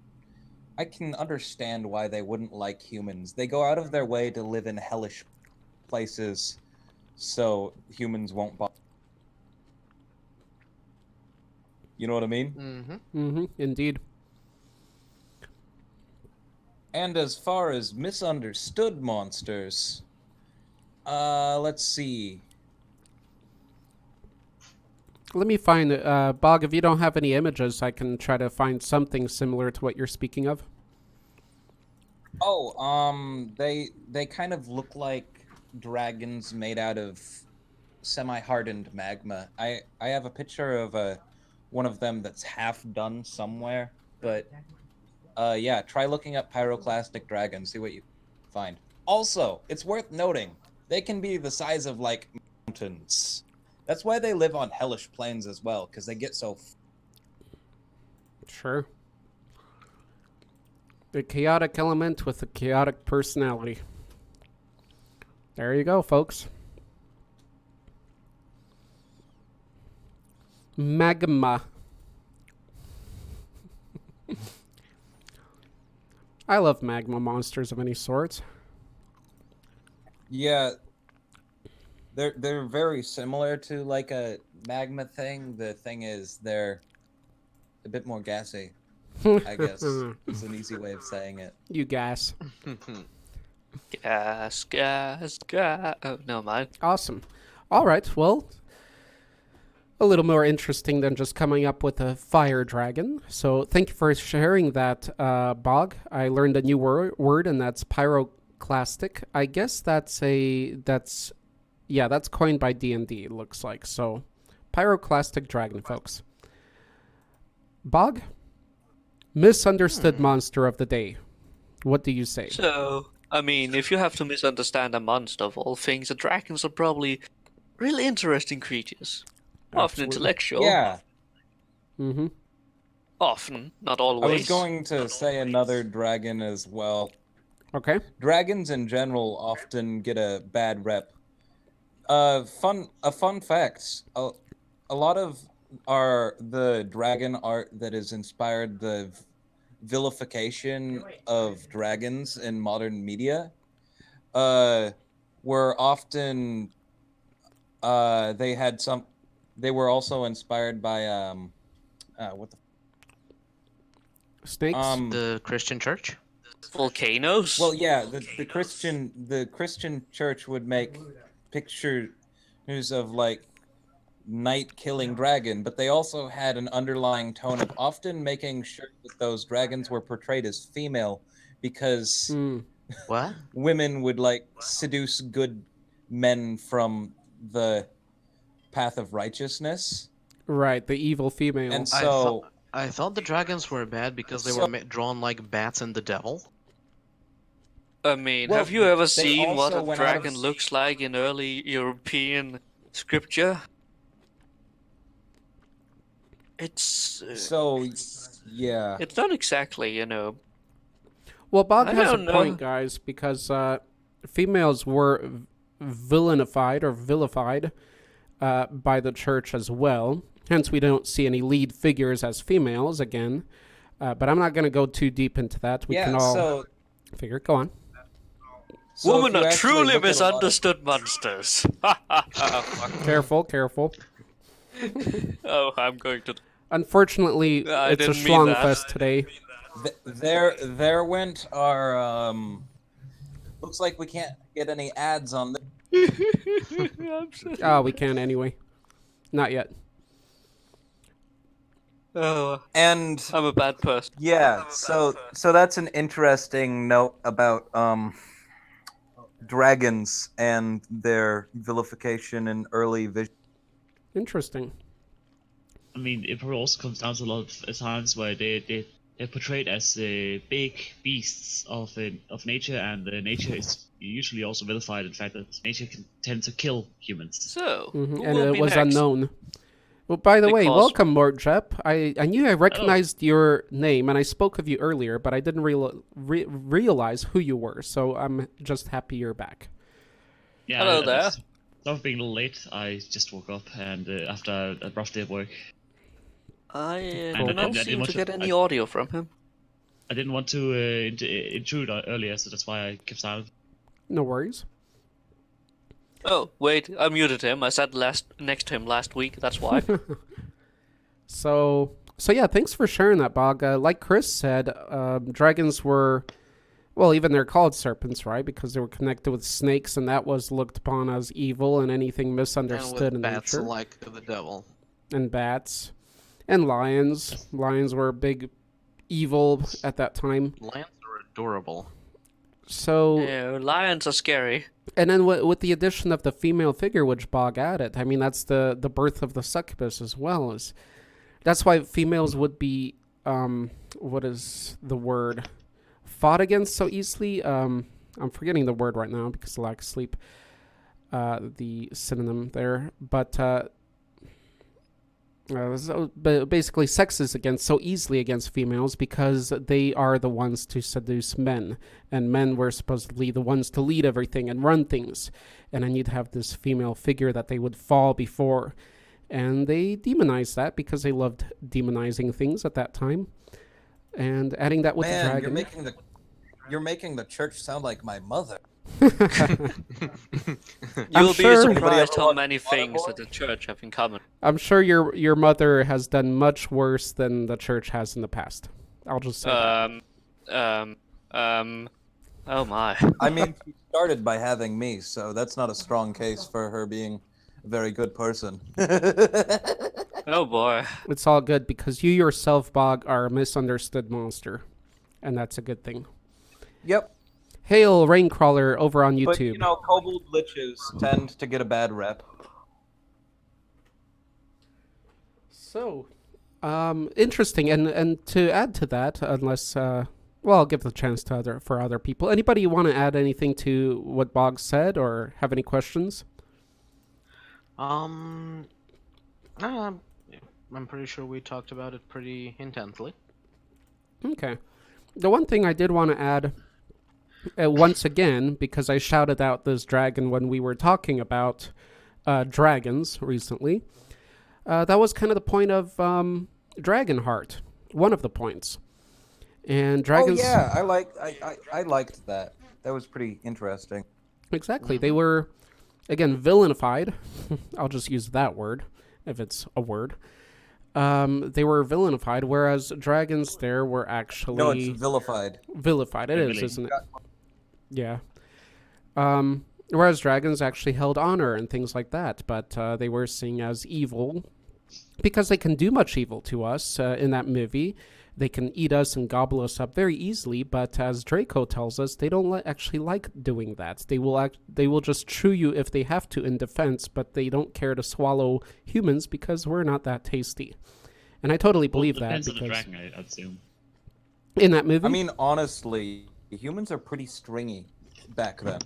understand why they wouldn't like humans. They go out of their way to live in hellish places so humans won't bother. You know what I mean? Mm-hmm. Mm-hmm. Indeed. And as far as misunderstood monsters, let's see. Let me find Bog. If you don't have any images, I can try to find something similar to what you're speaking of. Oh, they kind of look like dragons made out of semi-hardened magma. I have a picture of one of them that's half done somewhere, but yeah, try looking up pyroclastic dragons, see what you find. Also, it's worth noting, they can be the size of like mountains. That's why they live on hellish plains as well, because they get so Sure. The chaotic element with a chaotic personality. There you go, folks. Magma. I love magma monsters of any sort. Yeah, they're very similar to like a magma thing. The thing is, they're a bit more gassy, I guess. It's an easy way of saying it. You gas. Gas, gas, gas. Oh, no, mind. Awesome. All right, well, a little more interesting than just coming up with a fire dragon. So thank you for sharing that, Bog. I learned a new word, and that's pyroclastic. I guess that's coined by D&D, it looks like. So pyroclastic dragon, folks. Bog, misunderstood monster of the day. What do you say? So, I mean, if you have to misunderstand a monster of all things, the dragons are probably really interesting creatures. Often Absolutely. intellectual. Yeah, Mm-hmm. Often, not I always. was going to say another dragon as well. Okay. Dragons in general often get a bad rep. A fun fact. A lot of the dragon art that has inspired the vilification of dragons in modern media were often they were also inspired by what the Snakes. The Christian church. Volcanoes? well, yeah, the Christian church would make pictures of like knight killing dragon, but they also had an underlying tone of often making sure that those dragons were portrayed as female because Mm. What? women would like seduce good men from the path of righteousness. Right, the evil female. And I thought so I thought the dragons were bad because they So- were drawn like bats and the devil. I mean, Well, have you ever they seen what also a went out of dragon s- looks like in early European scripture? It's so yeah. it's not exactly, you know. Well, Bog I has a don't know. point, guys, because females were villainified or vilified by the church as well. Hence, we don't see any lead figures as females again. But I'm not going to go too deep into that. We can all so figure it. Go on. so if Women you are actually truly look at a lot of- misunderstood monsters. Careful, careful. Oh, I'm going to. Unfortunately, I it's a didn't mean schlong that. fest today. There went our looks like we can't get any ads on this. I'm so- Oh, we can anyway. Not yet. Oh, And I'm a bad person. yeah, so that's an interesting note about dragons and their vilification in early vision. Interesting. I mean, it probably also comes down to a lot of times where they're portrayed as big beasts of nature, and nature is usually also vilified. In fact, that nature can tend to kill humans. So, Hmm. who And will it be was next? unknown. Well, by the way, Because- welcome, Lord Jep. I knew I recognized your name, and I spoke of you earlier, but I didn't realize who you were, so I'm just happy you're back. Yeah, Hello there. Sorry for being a little late. I just woke up and after a rough day of work, I Cool. do not I didn't seem want to to- get any audio from him. I didn't want to intrude earlier, so that's why I kept silent. No worries. Oh, wait, I muted him. I sat next to him last week, that's why. So yeah, thanks for sharing that, Bog. Like Chris said, dragons were, well, even they're called serpents, right? Because they were connected with snakes, and that was looked upon as evil and anything And misunderstood with in bats nature. like the devil. And bats. And lions. Lions were big evil at that time. Lions are adorable. So, Yeah, lions are scary. and then with the addition of the female figure, which Bog added, I mean, that's the birth of the succubus as well. That's why females would be, what is the word, fought against so easily. I'm forgetting the word right now because of lack of sleep. The synonym there, but basically, sex is against so easily against females because they are the ones to seduce men, and men were supposedly the ones to lead everything and run things, and then you'd have this female figure that they would fall before. And they demonized that because they loved demonizing things at that time. And adding that with the Man, dragon. you're making the church sound like my mother. You'll sure- be Anybody surprised ever how watch many things Monsterhood? that the church have in common. I'm sure your mother has done much worse than the church has in the past. I'll just say that. Oh my. I mean, she started by having me, so that's not a strong case for her being a very good person. Oh boy. It's all good because you yourself, Bog, are a misunderstood monster. And that's a good thing. Yep. Hail Raincrawler over on YouTube. But, you know, kobold liches tend to get a bad rep. So, interesting. And to add to that, unless, well, I'll give the chance to for other people. Anybody want to add anything to what Bog said or have any questions? I'm pretty sure we talked about it pretty intensely. Okay. The one thing I did want to add once again, because I shouted out this dragon when we were talking about dragons recently, that was kind of the point of Dragonheart. One of the points. And dragons. Oh yeah, I liked that. That was pretty interesting. Exactly. They were, again, villainified. I'll just use that word, if it's a word. They were villainified, whereas dragons there were actually... No, it's vilified. Vilified. It is, Really? isn't it? Yeah. Whereas dragons actually held honor and things like that, but they were seen as evil because they can do much evil to us in that movie. They can eat us and gobble us up very easily, but as Draco tells us, they don't actually like doing that. They will just chew you if they have to in defense, but they don't care to swallow humans because we're not that tasty. And I totally believe that Depends on because the dragon, I'd assume. in that movie, I mean, honestly, humans are pretty stringy back then.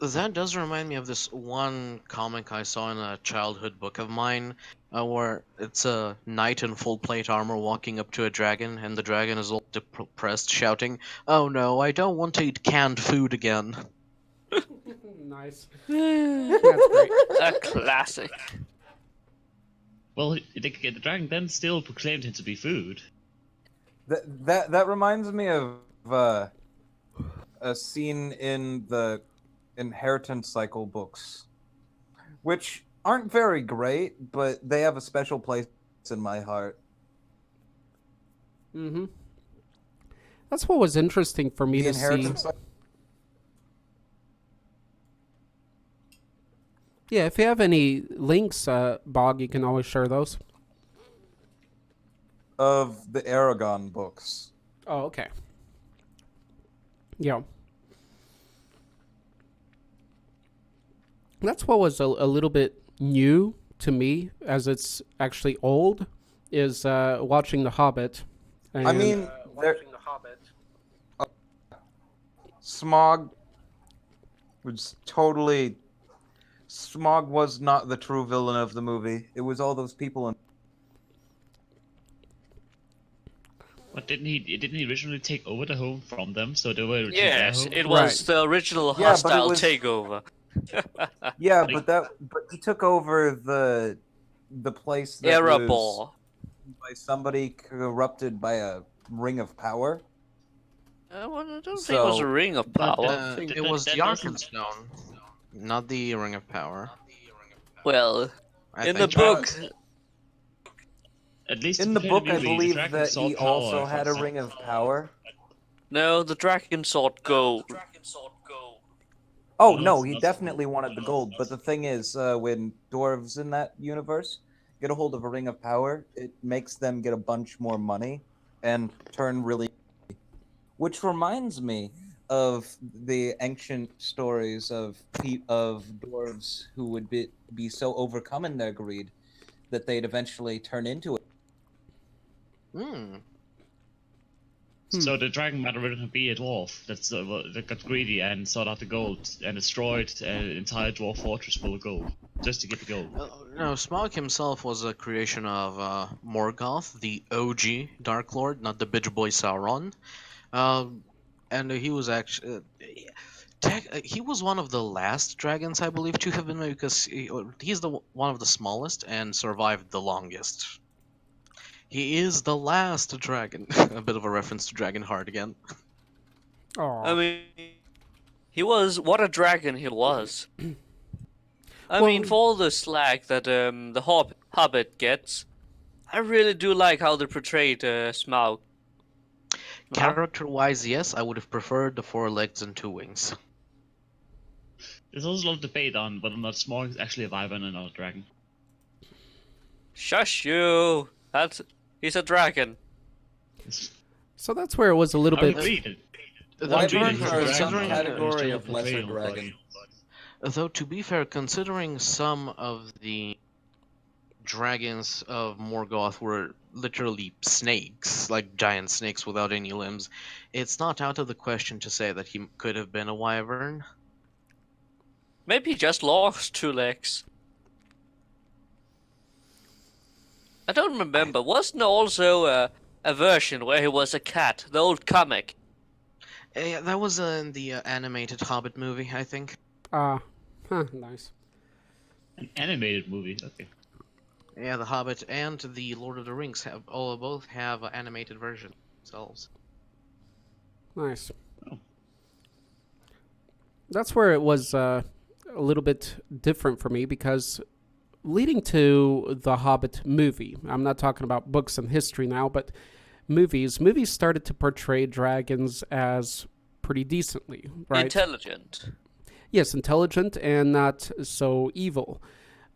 That does remind me of this one comic I saw in a childhood book of mine, where it's a knight in full plate armor walking up to a dragon, and the dragon is all depressed, shouting, "Oh no, I don't want to eat canned food again." nice. A That's great. classic. Well, the dragon then still proclaimed him to be food. That reminds me of a scene in the Inheritance Cycle books, which aren't very great, but they have a special place in my heart. Mm-hmm. That's what was interesting for me The to see. Inheritance Cycle Yeah, if you have any links, Bog, you can always share those. of the Aragon books. Oh, okay. Yeah. That's what was a little bit new to me, as it's actually old, is watching The Hobbit. I mean, Smog was totally. Smog was not the true villain of the movie. It was all those people in. But didn't he originally take over the home from them, so they were retreating their Yes, home? it was Right. the original Yeah, but it hostile was- takeover. Yeah, but he took over the place that was Erebor. by somebody corrupted by a ring of power. Well, I don't think it was a So- ring of but, power. It was the that doesn't- Arkenstone, not the Ring of Power. Well, I in the think. book, At least In to the prepare book, I movie, the believe dragon that sought he power also for had a itself. ring of power. no, the dragon sought gold. Oh Well, no, that's- he that's definitely wanted the gold. But the thing is, when dwarves in that universe get a hold of a ring of power, it makes them get a bunch more money and turn really. Which reminds me of the ancient stories of dwarves who would be so overcome in their greed that they'd eventually turn into it. Hmm. So the dragon might originally be a dwarf that got greedy and sought out the gold and destroyed an entire dwarf fortress full of gold just to get the gold. No, Smaug himself was a creation of Morgoth, the OG Dark Lord, not the bitch boy Sauron. And he was actually. He was one of the last dragons, I believe, to have been made because he's one of the smallest and survived the longest. He is the last dragon. A bit of a reference to Dragonheart again. I mean, he was what a dragon he was. I Well- mean, for all the slack that the Hobbit gets, I really do like how they portrayed Smaug. Character-wise, yes, I would have preferred the 4 legs and 2 wings. There's also a lot of debate on whether or not Smaug is actually a wyvern and not a dragon. Shush you! He's a dragon. So that's where it was a little How do bit. you read it? Wyverns Wyverns are are some dragon, category still of lesser portrayed on the dragon. Though, to be fair, considering some of the dragons of Morgoth were literally snakes, like giant snakes without any limbs, it's not out of the question to say that he could have been a wyvern. Maybe he just lost 2 legs. I don't remember. Wasn't there also a version where he was a cat? The old comic. Yeah, that was in the animated Hobbit movie, I think. Nice. An animated movie. Okay. Yeah, the Hobbit and the Lord of the Rings both have animated versions themselves. Nice. Oh. That's where it was a little bit different for me because leading to the Hobbit movie, I'm not talking about books and history now, but movies started to portray dragons as pretty decently, right? Intelligent. Yes, intelligent and not so evil,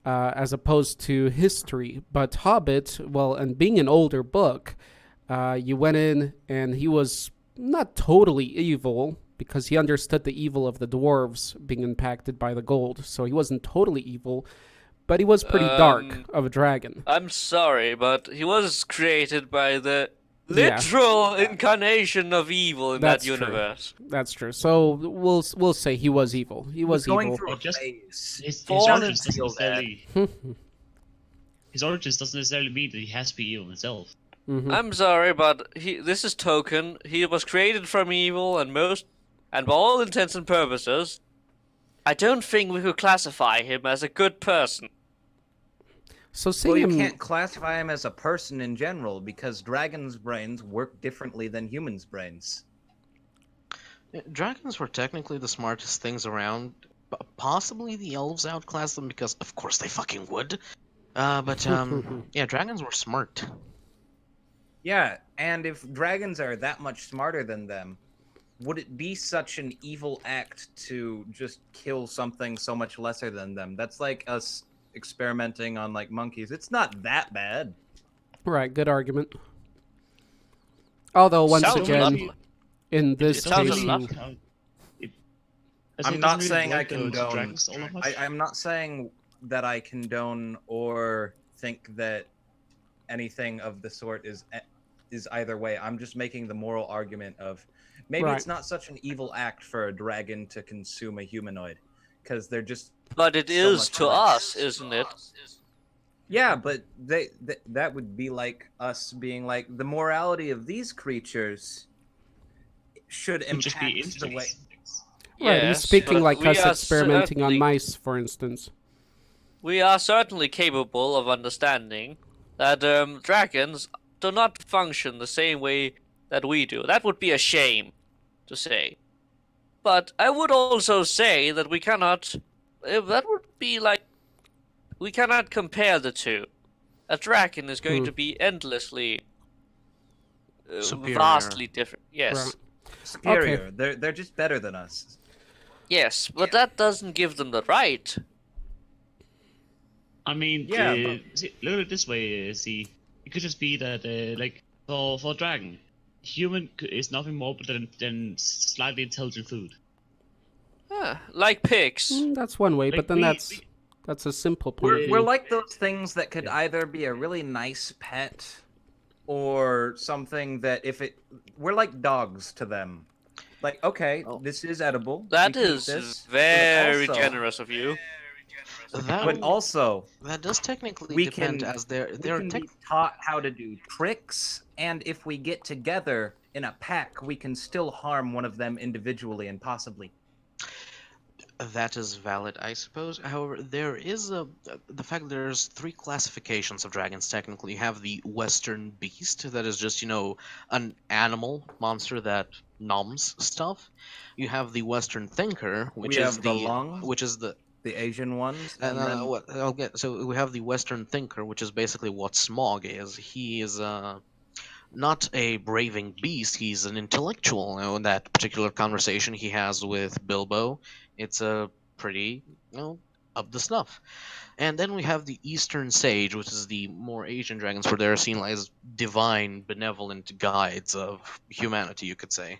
as opposed to history. But Hobbit, well, and being an older book, you went in and he was not totally evil because he understood the evil of the dwarves being impacted by the gold. So he wasn't totally evil, but he was pretty dark of a dragon. I'm sorry, but he was created by the Yeah. literal incarnation of evil in That's that true. universe. That's true. So we'll say he was evil. He was going evil. through a Just- phase. His Born origins and doesn't feel that. necessarily. His origins doesn't necessarily mean that he has to be evil himself. Mhm. I'm sorry, but this is token. He was created from evil, and by all intents and purposes, I don't think we could classify him as a good person. So seeing Well, you him, can't classify him as a person in general because dragons' brains work differently than humans' brains. Dragons were technically the smartest things around. Possibly the elves outclassed them because, of course, they fucking would. But yeah, dragons were smart. Yeah, and if dragons are that much smarter than them, would it be such an evil act to just kill something so much lesser than them? That's like us experimenting on like monkeys. It's not that bad. right? Good argument. Although once Sounds again, lovely. in this It sounds case, a lot. I'm not saying I condone condone. dragons all that much. I'm not saying that I condone or think that anything of the sort is either way. I'm just making the moral argument of maybe Right. it's not such an evil act for a dragon to consume a humanoid because they're just But it so is much to less. us, isn't it? yeah, but that would be like us being like the morality of these creatures should Would just be impact the way. instincts. right? He's Yes, speaking but like we us are experimenting on certainly- mice, for instance. We are certainly capable of understanding that dragons do not function the same way that we do. That would be a shame to say. But I would also say that we cannot. That would be like. We cannot compare the two. A dragon is going to be endlessly. Superior. Vastly different. Yes. Right. Superior. They're just better than us. Yes, but that doesn't give them the right. I mean, Yeah, see, look at it this way. See, it could just be that, like, for dragon, human is nothing more than slightly intelligent food. Like pigs. That's one way, Like, but then we- that's a simple point of We're, view. we're like those things that could either be a really nice pet or something that if it we're like dogs to them. Like, okay, this is edible. That we can eat is this, but very also- generous of you. But also, That does technically we depend, can as they're we they're can tech- be taught how to do tricks, and if we get together in a pack, we can still harm one of them individually and possibly. That is valid, I suppose. However, there is the fact that there's three classifications of dragons. Technically, you have the Western beast, that is just an animal monster that noms stuff. You have the Western thinker, which We is have the lung, which is the the Asian ones, and and then what I'll get. So we have the Western thinker, which is basically what Smog is. He is not a braving beast. He's an intellectual. In that particular conversation he has with Bilbo, it's a pretty up the snuff. And then we have the Eastern Sage, which is the more Asian dragons, where they're seen as divine, benevolent guides of humanity, you could say.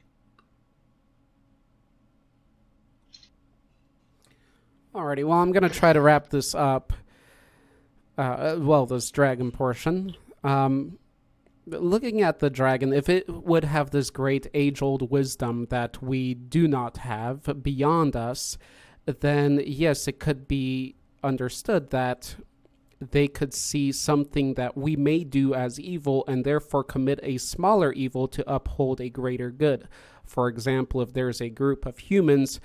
Alrighty, well, I'm going to try to wrap this up. This dragon portion. Looking at the dragon, if it would have this great age-old wisdom that we do not have beyond us, then yes, it could be understood that they could see something that we may do as evil and therefore commit a smaller evil to uphold a greater good. For example, if there's a group of humans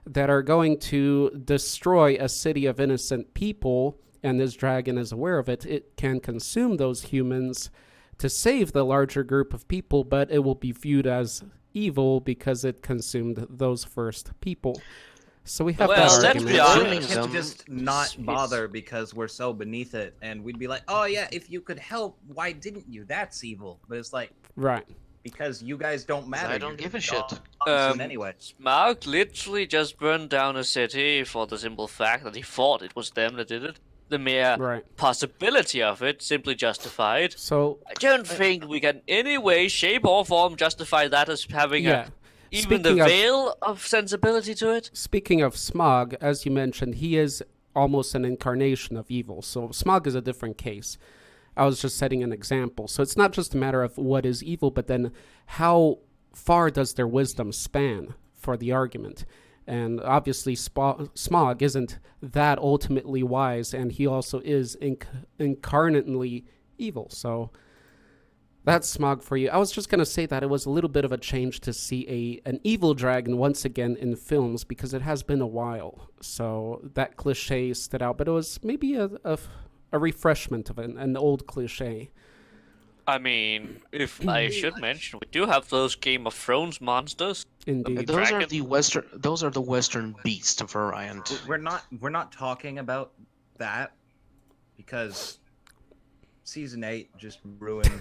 that are going to destroy a city of innocent people, and this dragon is aware of it, it can consume those humans to save the larger group of people, but it will be viewed as evil because it consumed those first people. So we have Well, that let's argument. be honest. We Them, can just not bother because we're so beneath it, and we'd be like, "Oh yeah, if you could help, why didn't you? That's evil." But it's like Right. because you guys don't matter. I don't you're give a shit. dogs anyway. Smog literally just burned down a city for the simple fact that he thought it was them that did it. The mere Right. possibility of it simply justified. So I don't think we can in any way, shape, or form justify that as having yeah. even the Speaking of- veil of sensibility to it. Speaking of Smog, as you mentioned, he is almost an incarnation of evil. So Smog is a different case. I was just setting an example. So it's not just a matter of what is evil, but then how far does their wisdom span for the argument? And obviously Smog isn't that ultimately wise, and he also is incarnately evil. So that's Smog for you. I was just going to say that it was a little bit of a change to see an evil dragon once again in films, because it has been a while. So that cliche stood out, but it was maybe a refreshment of an old cliche. I mean, if I should mention, we do have those Game of Thrones monsters. Indeed. Those are Dragon. the Western beast variant. We're not talking about that because season 8 just ruined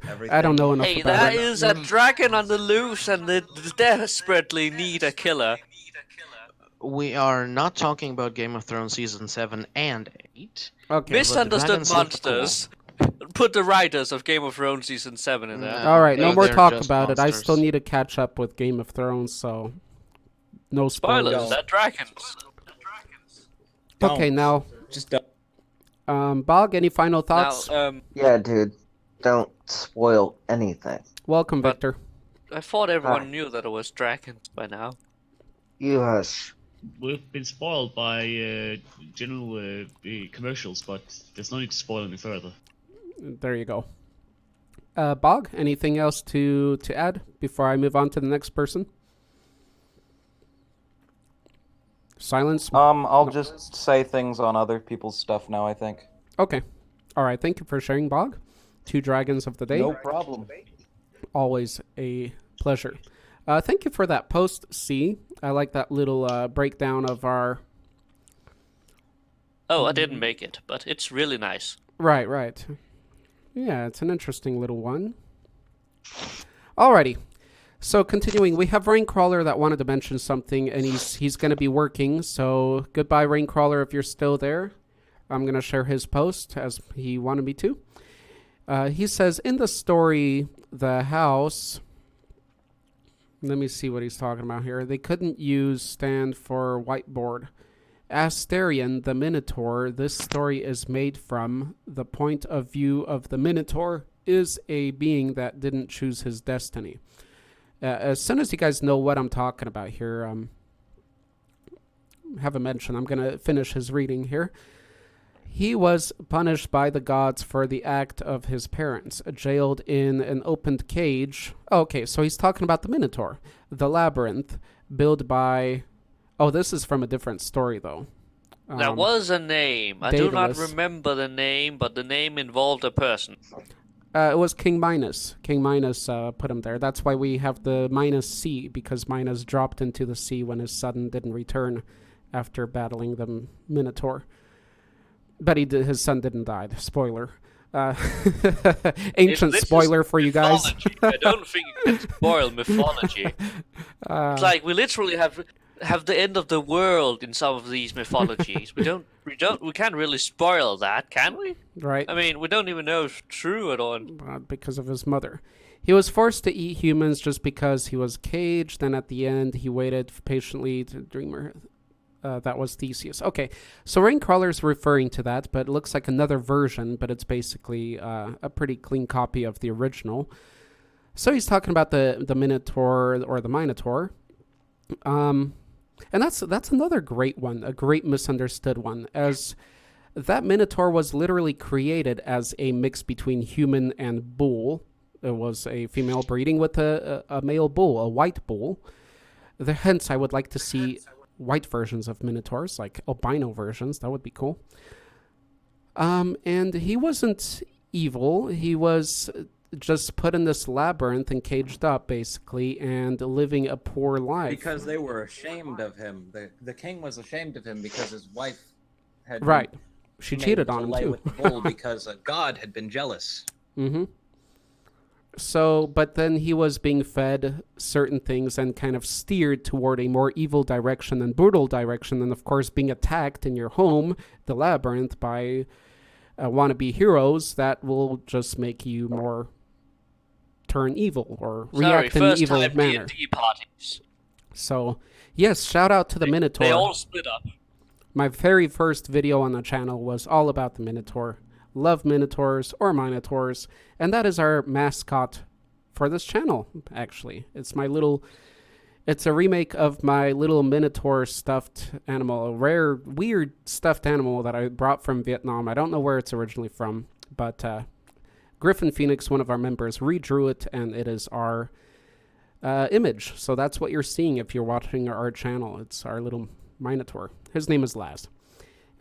everything. I don't know enough Hey, about that it. is a dragon on the loose, and they desperately need a killer. We are not talking about Game of Thrones season 7 and 8. Okay. Misunderstood dragons look monsters. Put the writers of Game of Thrones season 7 in there. All right, no They're more talk just about it. I monsters. still need to catch up with Game of Thrones, so no Spoilers, spoilers. they're dragons. Okay, now, Just don't. Bog, any final Now, thoughts? Yeah, dude. Don't spoil anything. Welcome, but- Victor. I thought everyone Hi. knew that it was dragons by now. You hush. We've been spoiled by general commercials, but there's no need to spoil any further. There you go. Bog, anything else to add before I move on to the next person? Silence? I'll just say things on other people's stuff now, I think. Okay. All right, thank you for sharing, Bog. 2 dragons of the day. No problem. Always a pleasure. Thank you for that post, C. I like that little breakdown of our... Oh, I didn't make it, but it's really nice. Right. Yeah, it's an interesting little one. Alrighty. So continuing, we have Raincrawler that wanted to mention something, and he's going to be working. So goodbye, Raincrawler, if you're still there. I'm going to share his post as he wanted me to. He says, in the story, the house... Let me see what he's talking about here. They couldn't use stand for whiteboard. Asterion, the Minotaur, this story is made from. The point of view of the Minotaur is a being that didn't choose his destiny. As soon as you guys know what I'm talking about here, have a mention. I'm going to finish his reading here. He was punished by the gods for the act of his parents, jailed in an opened cage. Okay, so he's talking about the Minotaur, the labyrinth, built by... Oh, this is from a different story, though. There was a name. I do not Daedalus. remember the name, but the name involved a person. It was King Minos. King Minos put him there. That's why we have the Minos Sea, because Minos dropped into the sea when his son didn't return after battling the Minotaur. But his son didn't die. Spoiler. Ancient This is spoiler for you guys. mythology. I don't think you can spoil mythology. It's like we literally have the end of the world in some of these mythologies. We can't really spoil that, can we? Right. I mean, we don't even know if it's true at all. Because of his mother. He was forced to eat humans just because he was caged. Then at the end, he waited patiently to dreamer. That was Theseus. Okay, so Raincrawler is referring to that, but it looks like another version, but it's basically a pretty clean copy of the original. So he's talking about the Minotaur or the Minotaur. And that's another great one, a great misunderstood one. As That minotaur was literally created as a mix between human and bull. It was a female breeding with a male bull, a white bull. Hence, I would like to see white versions of minotaurs, like albino versions. That would be cool. And he wasn't evil. He was just put in this labyrinth and caged up, basically, and living a poor life. Because they were ashamed of him. The king was ashamed of him because his wife had Right. She made cheated to on him, lay too. with the bull because a god had been jealous. Mm-hmm. So, but then he was being fed certain things and kind of steered toward a more evil direction and brutal direction, and of course being attacked in your home, the labyrinth, by wannabe heroes that will just make you more turn evil or react in an first evil time manner. D&D parties. So, yes, shout out to the Minotaur. They all split up. My very first video on the channel was all about the Minotaur. Love Minotaurs or Minotaurs, and that is our mascot for this channel, actually. It's a remake of my little Minotaur stuffed animal, a rare, weird stuffed animal that I brought from Vietnam. I don't know where it's originally from, but Griffin Phoenix, one of our members, redrew it, and it is our image. So that's what you're seeing if you're watching our channel. It's our little Minotaur. His name is Laz.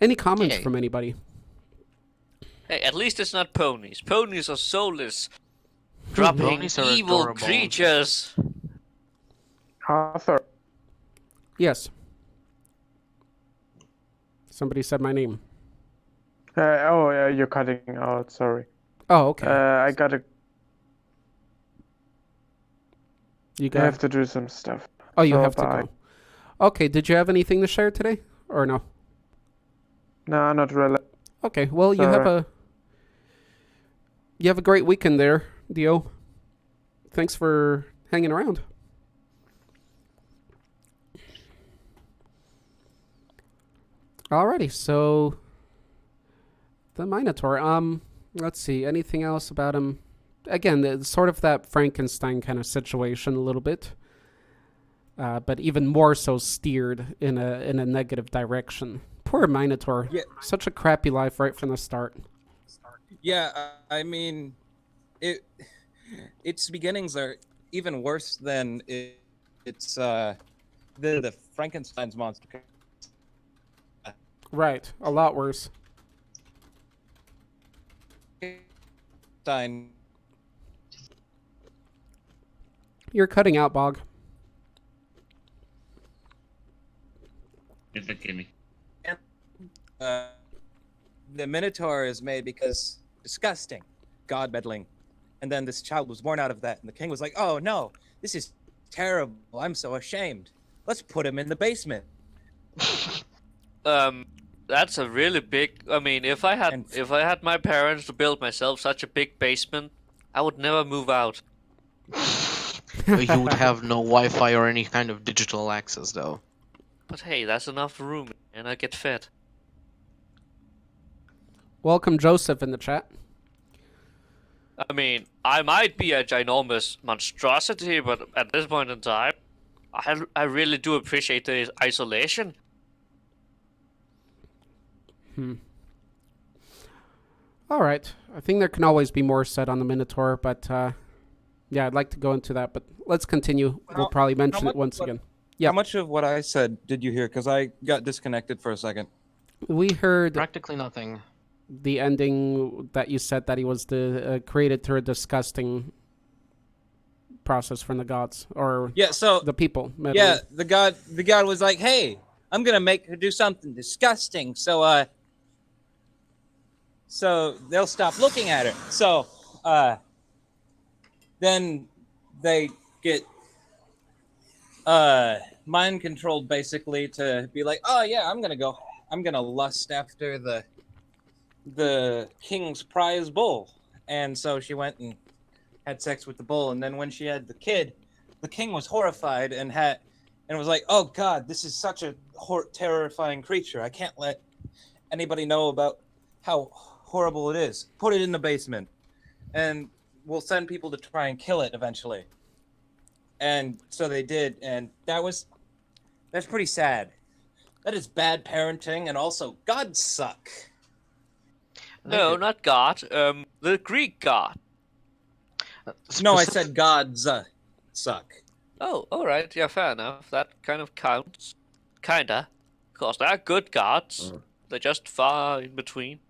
Any comments Yay. from anybody? Hey, at least it's not ponies. Ponies are soulless, dropping Ponies are evil adorable. creatures. Arthur. Yes. Somebody said my name. You're cutting out. Sorry. Oh, okay. I gotta. You I got. have to do some stuff. Oh, you So have to bye. go. Okay. Did you have anything to share today, or no? No, not really. Okay. Well, you have a great weekend there, Dio. Thanks for hanging around. Alrighty, so the Minotaur. Let's see. Anything else about him? Again, it's sort of that Frankenstein kind of situation a little bit, but even more so steered in a negative direction. Poor Minotaur. Yeah. Such a crappy life right from the start. Yeah, I mean, its beginnings are even worse than it's the Frankenstein's monster. Right, a lot worse. Frankenstein. You're cutting out, Bog. If forgive me. The Minotaur is made because disgusting, God meddling, and then this child was born out of that, and the king was like, "Oh no, this is terrible. I'm so ashamed. Let's put him in the basement." That's a really big. I mean, if I had my parents to build myself such a big basement, I would never move out. You would have no Wi-Fi or any kind of digital access, though. But hey, that's enough room, and I get fed. Welcome, Joseph, in the chat. I mean, I might be a ginormous monstrosity, but at this point in time, I really do appreciate the isolation. All right. I think there can always be more said on the Minotaur, but yeah, I'd like to go into that. But let's continue. We'll probably mention it once again. Yeah. How much of what I said did you hear? Because I got disconnected for a second. We heard Practically nothing. the ending that you said that he was created through a disgusting process from the gods or Yeah. So the people. yeah, the god was like, "Hey, I'm gonna make her do something disgusting, so they'll stop looking at her." So then they get mind controlled basically to be like, "Oh yeah, I'm gonna lust after the king's prize bull." And so she went and had sex with the bull, and then when she had the kid, the king was horrified and was like, "Oh God, this is such a terrifying creature. I can't let anybody know about how horrible it is. Put it in the basement, and we'll send people to try and kill it eventually." And so they did, and that's pretty sad. That is bad parenting, and also gods suck. No, not God. The Greek god. No, I Specific- said gods suck. Oh, alright, yeah, fair enough. That kind of counts. Kinda. Of course, there are good gods. They're just far in between.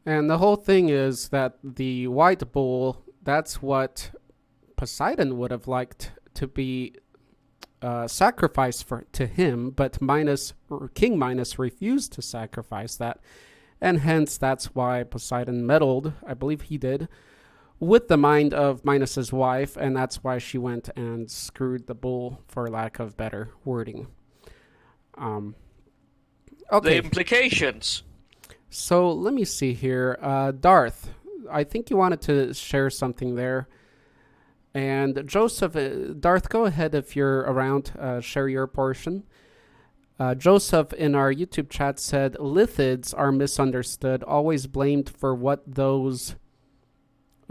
And the whole thing is that the white bull, that's what Poseidon would have liked to be sacrificed to him, but King Minos refused to sacrifice that. And hence, that's why Poseidon meddled, I believe he did, with the mind of Minos's wife, and that's why she went and screwed the bull, for lack of better wording. The Okay, implications. so let me see here. Darth, I think you wanted to share something there. And Joseph, Darth, go ahead if you're around, share your portion. Joseph in our YouTube chat said, lithids are misunderstood, always blamed for what those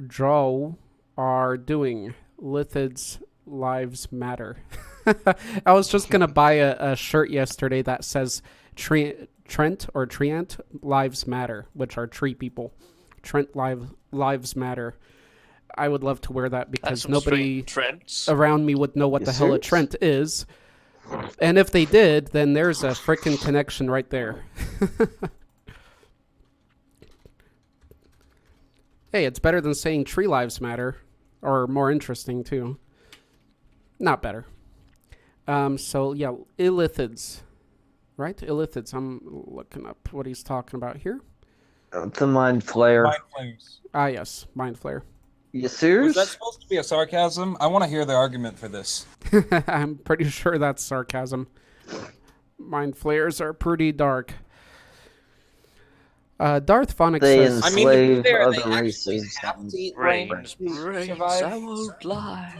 drow are doing. Lithids lives matter. I was just going to buy a shirt yesterday that says Trent or Treant lives matter, which are tree people. Trent lives matter. I would love to wear that because nobody Trents. around me would know what the hell a serious? Trent is. And if they did, then there's a freaking connection right there. Hey, it's better than saying tree lives matter, or more interesting too. Not better. So yeah, illithids, right? Illithids. I'm looking up what he's talking about here. The mind flare. Mind flames. Ah, yes, mind flare. You Was serious? that supposed to be a sarcasm? I want to hear the argument for this. I'm pretty sure that's sarcasm. Mind flares are pretty dark. Darth Phonics They says, I mean, to be enslave fair, other they actually races. have to eat Brains, brains to brains, survive. I won't lie.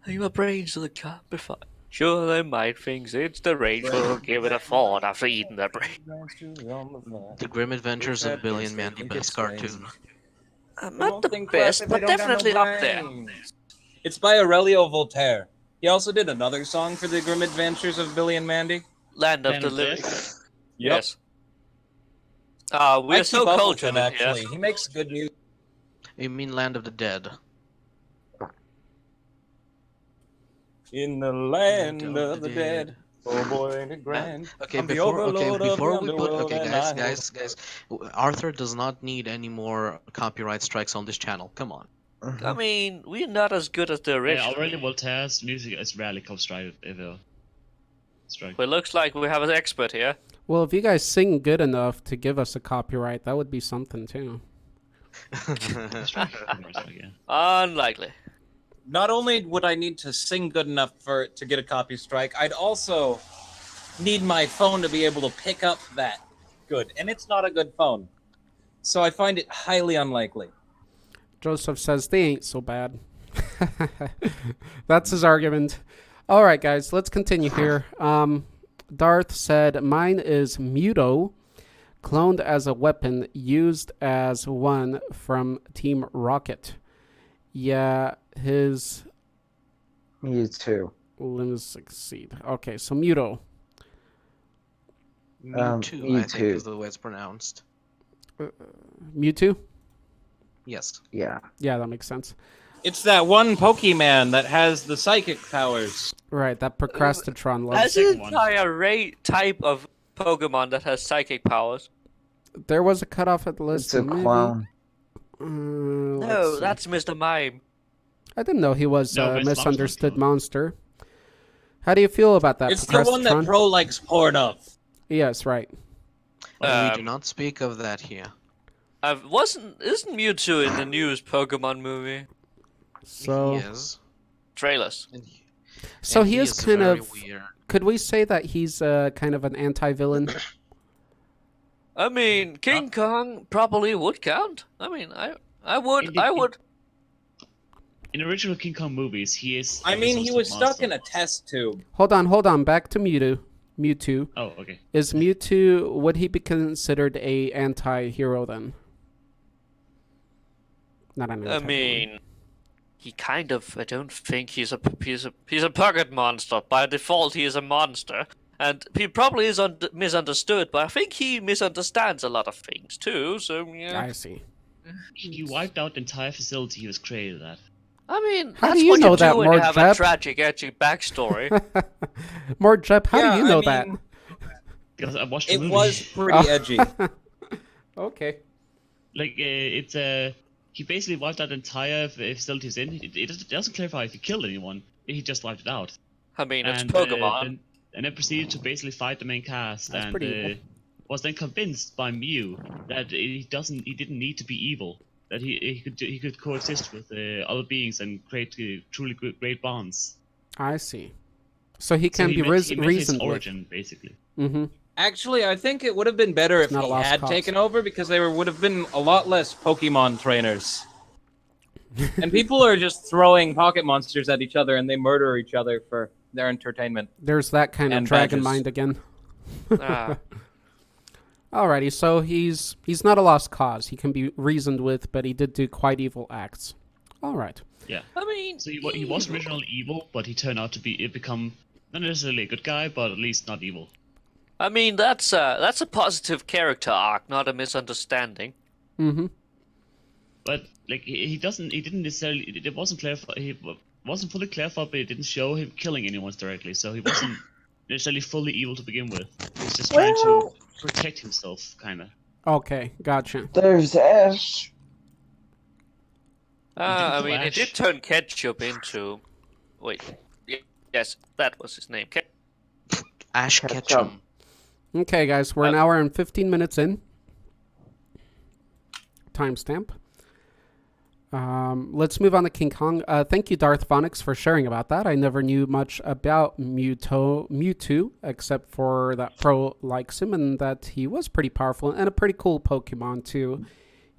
Your brains will come before. Sure, they might think it's the rage will give it a thought after eating their brain. The Grim Adventures of Billy and Mandy, best cartoon. Not the best, but definitely up there. It's by Aurelio Voltaire. He also did another song for the Grim Adventures of Billy and Mandy. Land of Land the of living. Death. Yes. I We're keep so up with cultured him, in actually. here. He makes good music. You mean Land of the Dead? In the land of the dead. Oh boy, ain't it grand. Okay, I'm the before overlord of the we put underworld, and I hold- guys, Arthur does not need any more copyright strikes on this channel. Come on. I mean, we're not as good as the Yeah, original. already Voltaire's music is rarely copyright ever. Strike. But it looks like we have an expert here. well, if you guys sing good enough to give us a copyright, that would be something too. Strike, yeah. Unlikely. Not only would I need to sing good enough to get a copy strike, I'd also need my phone to be able to pick up that good. And it's not a good phone. So I find it highly unlikely. Joseph says they ain't so bad. That's his argument. All right, guys, let's continue here. Darth said, mine is Muto, cloned as a weapon, used as one from Team Rocket. Yeah, his You too. limbs succeed. Okay, so Muto. Mewtwo, I think Mewtwo. is the way it's pronounced. Mewtwo? Yes. Yeah. Yeah, that makes sense. It's that one Pokemon that has the psychic powers. Right, that procrastitron As loves. an second one. entire type of Pokemon that has psychic powers. There was a cutoff at the list. It's a maybe. clown. Let's No, see. that's Mr. Mime. I didn't know he was No, a it's misunderstood Monster. monster. How do you feel about that? It's the one that procrastitron? Pro likes porn of. Yes, right. We do Um, not speak of that here. Isn't Mewtwo in the newest Pokemon movie? So, He is. Trailers. And so he is kind very of. weird. Could we say that he's kind of an anti-villain? I mean, King Kong probably would count. I mean, I would. In original King Kong movies, he is. I a mean, he was misunderstood stuck in a monster. test tube. Hold on. Back to Mewtwo. Oh, okay. Is Mewtwo, would he be considered a anti-hero then? Not an I anti-villain. mean, he kind of. I don't think he's a pocket monster. By default, he is a monster. And he probably is misunderstood, but I think he misunderstands a lot of things too. So yeah. I see. He wiped out the entire facility he was created at. I mean, How do that's you what know you that, do when you have a Mordjep? tragic, edgy backstory. Mordjep, how do you know that? Because I watched the It movie. was pretty edgy. Okay. Like he basically wiped out the entire facility he's in. It doesn't clarify if he killed anyone. He just wiped it out. I mean, it's And Pokemon. then proceeded to basically fight the main cast, That's and pretty evil. was then convinced by Mew that he didn't need to be evil. That he could coexist with other beings and create truly great bonds. I see. So he So can be he met his reasoned with. origin, basically. Mm-hmm. Actually, I think it would have been better if not a he lost had cause. taken over because there would have been a lot less Pokemon trainers. And people are just throwing pocket monsters at each other and they murder each other for their entertainment. There's that kind of And dragon badges. mind again. Ah. Alrighty, so he's not a lost cause. He can be reasoned with, but he did do quite evil acts. All right. Yeah. I mean, So he was originally evil, but he turned out to become not necessarily a good guy, but at least not evil. I mean, that's a positive character arc, not a misunderstanding. Mm-hmm. But like he didn't necessarily. It wasn't clarified. He wasn't fully clarified, but it didn't show him killing anyone directly. So he wasn't necessarily fully evil to begin with. He was just trying to protect himself, kind of. Okay, gotcha. There's Ash. I kill mean, it Ash. did turn Ketchup into. Wait. Yes, that was his name. Ash Ketchum. Ketchum. Okay, guys, we're an hour and 15 minutes in. Timestamp. Let's move on to King Kong. Thank you, Darth Phonics, for sharing about that. I never knew much about Mewtwo, except for that Pro likes him and that he was pretty powerful and a pretty cool Pokemon, too.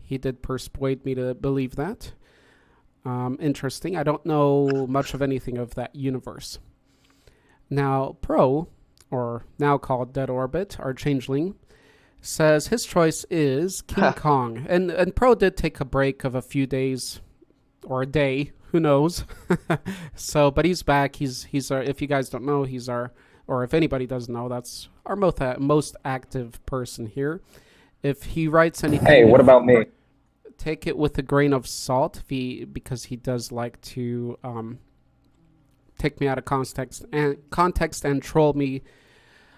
He did persuade me to believe that. Interesting. I don't know much of anything of that universe. Now, Pro, or now called Dead Orbit, our changeling, says his choice is King Kong. And Pro did take a break of a few days or a day, who knows. So, but he's back. He's our, if you guys don't know, he's our, or if anybody doesn't know, that's our most active person here. If he writes anything, Hey, what about me? take it with a grain of salt, because he does like to take me out of context and troll me.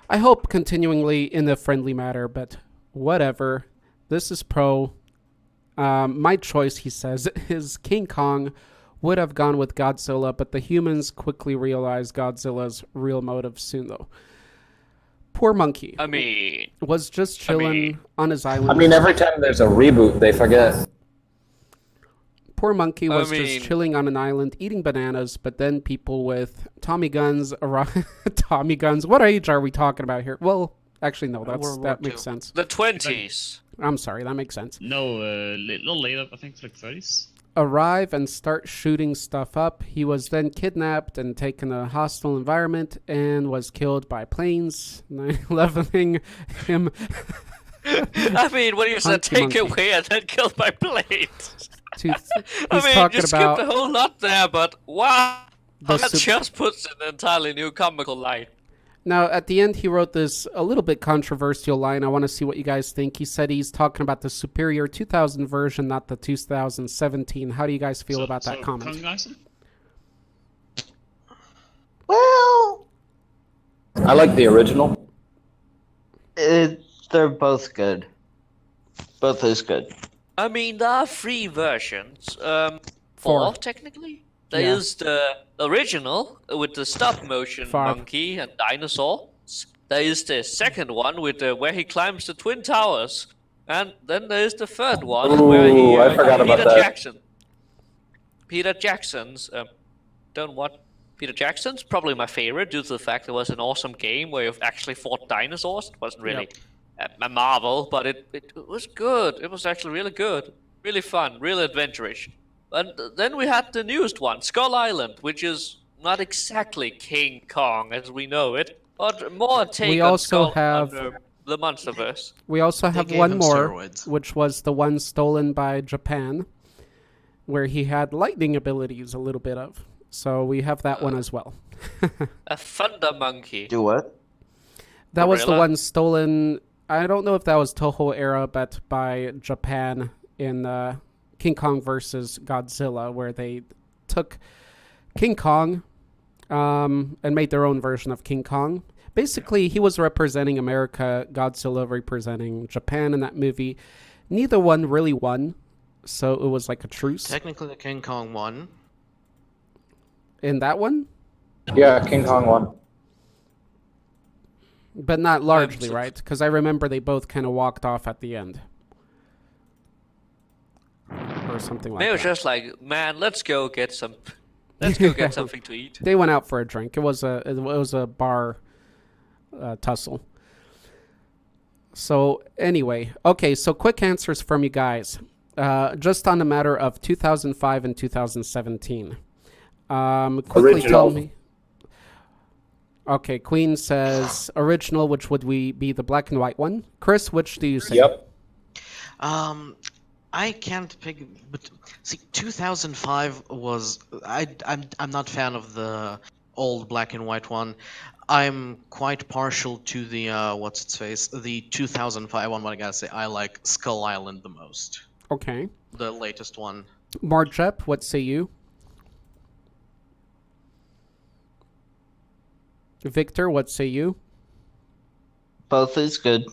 I hope continually in a friendly manner, but whatever. This is Pro. My choice, he says, is King Kong. Would have gone with Godzilla, but the humans quickly realized Godzilla's real motive soon, though. Poor monkey. I mean, Was just chilling on his island. I mean, every time there's a reboot, they forget. Poor monkey was mean- just chilling on an island eating bananas, but then people with Tommy guns arrive. Tommy guns. What age are we talking about here? Well, actually, no. World War That makes II. sense. the 20s. I'm sorry. That makes sense. No, a little later, I think, like 30s. Arrive and start shooting stuff up. He was then kidnapped and taken to a hostile environment and was killed by planes, leveling him. I mean, when you said Hunky take monkey. away and then killed by planes. To, he's I mean, talking you skipped about a whole lot there, but wow. the That sup- just puts it in an entirely new comical light. Now, at the end, he wrote this a little bit controversial line. I want to see what you guys think. He said he's talking about the superior 2000 version, not the 2017. How do you guys feel about that comment? Kong Island? Well, I like the original. they're both good. Both is good. I mean, there are three versions. Four. Four, technically. There Yeah. is the original with the stop motion Five. monkey and dinosaurs. There is the second one with where he climbs the Twin Towers. And then there is the third one where he. Ooh, I forgot about Peter that. Jackson. Peter Jackson's. Don't what? Peter Jackson's probably my favorite due to the fact it was an awesome game where you actually fought dinosaurs. It wasn't really a marvel, but it was good. It was actually really good. Really fun, really adventurous. And then we had the newest one, Skull Island, which is not exactly King Kong as we know it, but more a take We on also Skull have- under the Monsterverse. We also They have gave one him more, steroids. which was the one stolen by Japan, where he had lightning abilities a little bit of. So we have that one as well. A Thunder Monkey. Do what? That was the Gorilla? one stolen. I don't know if that was Toho era, but by Japan in King Kong versus Godzilla, where they took King Kong and made their own version of King Kong. Basically, he was representing America, Godzilla representing Japan in that movie. Neither one really won, so it was like a truce. Technically, the King Kong won. In that one? Yeah, King Kong won. But not largely, so- right? Because I remember they both kind of walked off at the end. Or something like They were that. just like, man, let's go get something to eat. They went out for a drink. It was a bar tussle. So anyway, okay. So quick answers from you guys, just on the matter of 2005 and 2017. Quickly Original. tell me. Okay, Queen says original, which would be the black and white one. Chris, which do you say? Yep. I can't pick, but see, 2005 was I'm not fan of the old black and white one. I'm quite partial to the what's its face, the 2005 one. But I gotta say, I like Skull Island the most, Okay. the latest one. Marjep, what say you? Victor, what say you? Both is good.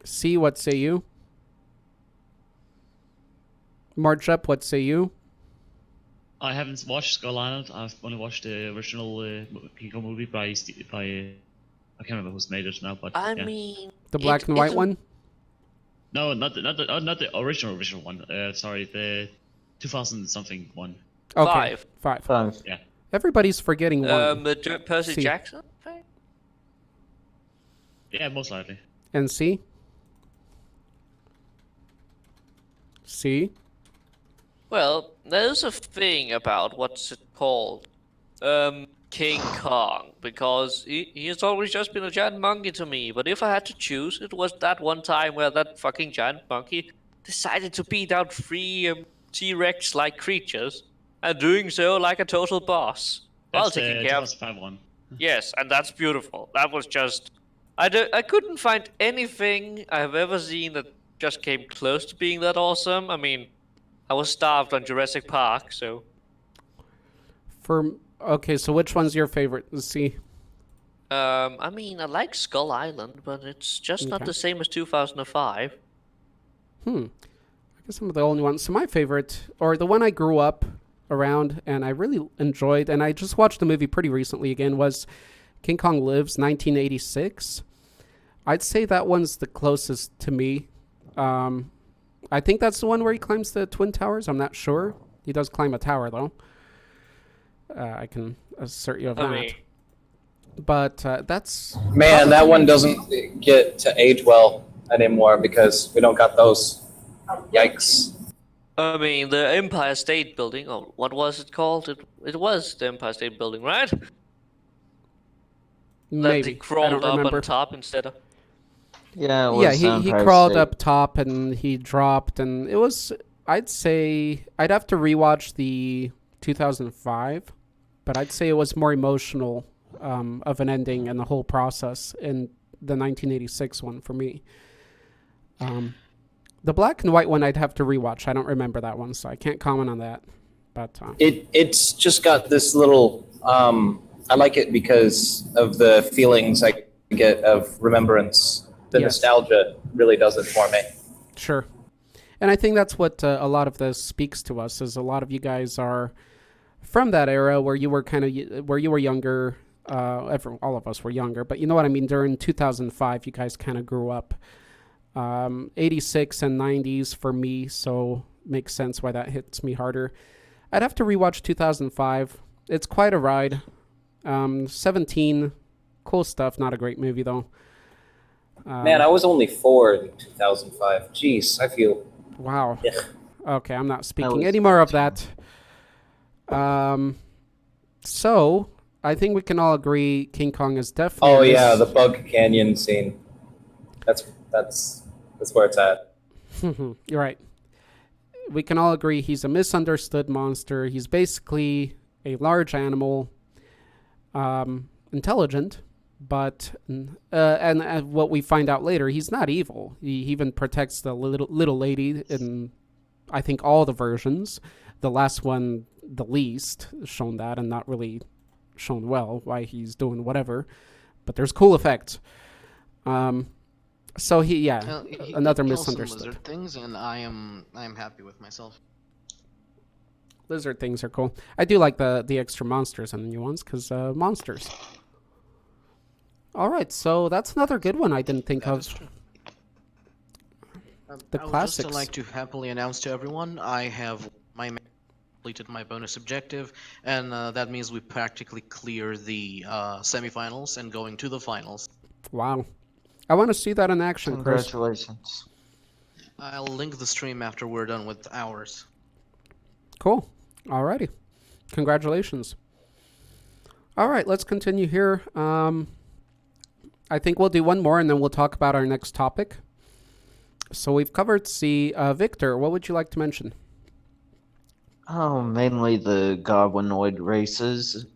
C, what say you? Marjep, what say you? I haven't watched Skull Island. I've only watched the original King Kong movie by I can't remember who's made it now, but I yeah. mean, The black and white it's- one? No, not the original one. Sorry, the 2000 something one. Okay. Five. Five. Fine. Everybody's forgetting one. Percy C. Jackson. Right? Yeah, most likely. And C? C? Well, there's a thing about what's it called, King Kong, because he has always just been a giant monkey to me. But if I had to choose, it was that one time where that fucking giant monkey decided to beat out three T-Rex-like creatures, and doing so like a total boss, while That's taking the care of. 2005 one. Yes, and that's beautiful. That was just. I couldn't find anything I have ever seen that just came close to being that awesome. I mean, I was starved on Jurassic Park, so. Okay, so which one's your favorite? C. I mean, I like Skull Island, but it's just not Okay. the same as 2005. I guess I'm the only one. So my favorite, or the one I grew up around and I really enjoyed, and I just watched the movie pretty recently again, was King Kong Lives, 1986. I'd say that one's the closest to me. I think that's the one where he climbs the Twin Towers. I'm not sure. He does climb a tower, though. I can assert you of I that. mean, But that's... Man, that one doesn't get to age well anymore because we don't got those. Yikes. the Empire State Building, or what was it called? It was the Empire State Building, right? That Maybe. he I crawled don't up remember. on top instead of. Yeah, it Yeah, was he Empire crawled State. up top and he dropped, and it was... I'd say... I'd have to rewatch the 2005, but I'd say it was more emotional of an ending and the whole process in the 1986 one for me. The black and white one I'd have to rewatch. I don't remember that one, so I can't comment on that. But It's just got this little. I like it because of the feelings I get of remembrance. The Yes. nostalgia really does it for me. sure. And I think that's what a lot of this speaks to us, is a lot of you guys are from that era where you were where you were younger. All of us were younger, but you know what I mean? During 2005, you guys kind of grew up. 86 and 90s for me, so makes sense why that hits me harder. I'd have to rewatch 2005. It's quite a ride. 17, cool stuff. Not a great movie though. Man, I was only 4 in 2005. Jeez, I feel. Wow. Yeah. Okay, I'm not speaking was any more of that. So I think we can all agree King Kong is definitely. Oh yeah, the Bug Canyon scene. That's where it's at. You're right. We can all agree he's a misunderstood monster. He's basically a large animal, intelligent, But and what we find out later, he's not evil. He even protects the little lady in, I think, all the versions. The last one, the least, shown that, and not really shown well why he's doing whatever. But there's cool effects. So another he kills some misunderstood. lizard things, and I am happy with myself. Lizard things are cool. I do like the extra monsters and the new ones because monsters. All right, so that's another good one I didn't think That of. is true. The I would classics. just like to happily announce to everyone I have completed my bonus objective, and that means we practically clear the semifinals and going to the finals. Wow. I want to see that in action, Chris. Congratulations. I'll link the stream after we're done with ours. Cool. Alrighty. Congratulations. All right, let's continue here. I think we'll do one more and then we'll talk about our next topic. So we've covered C. Victor, what would you like to mention? Oh, mainly the goblinoid races.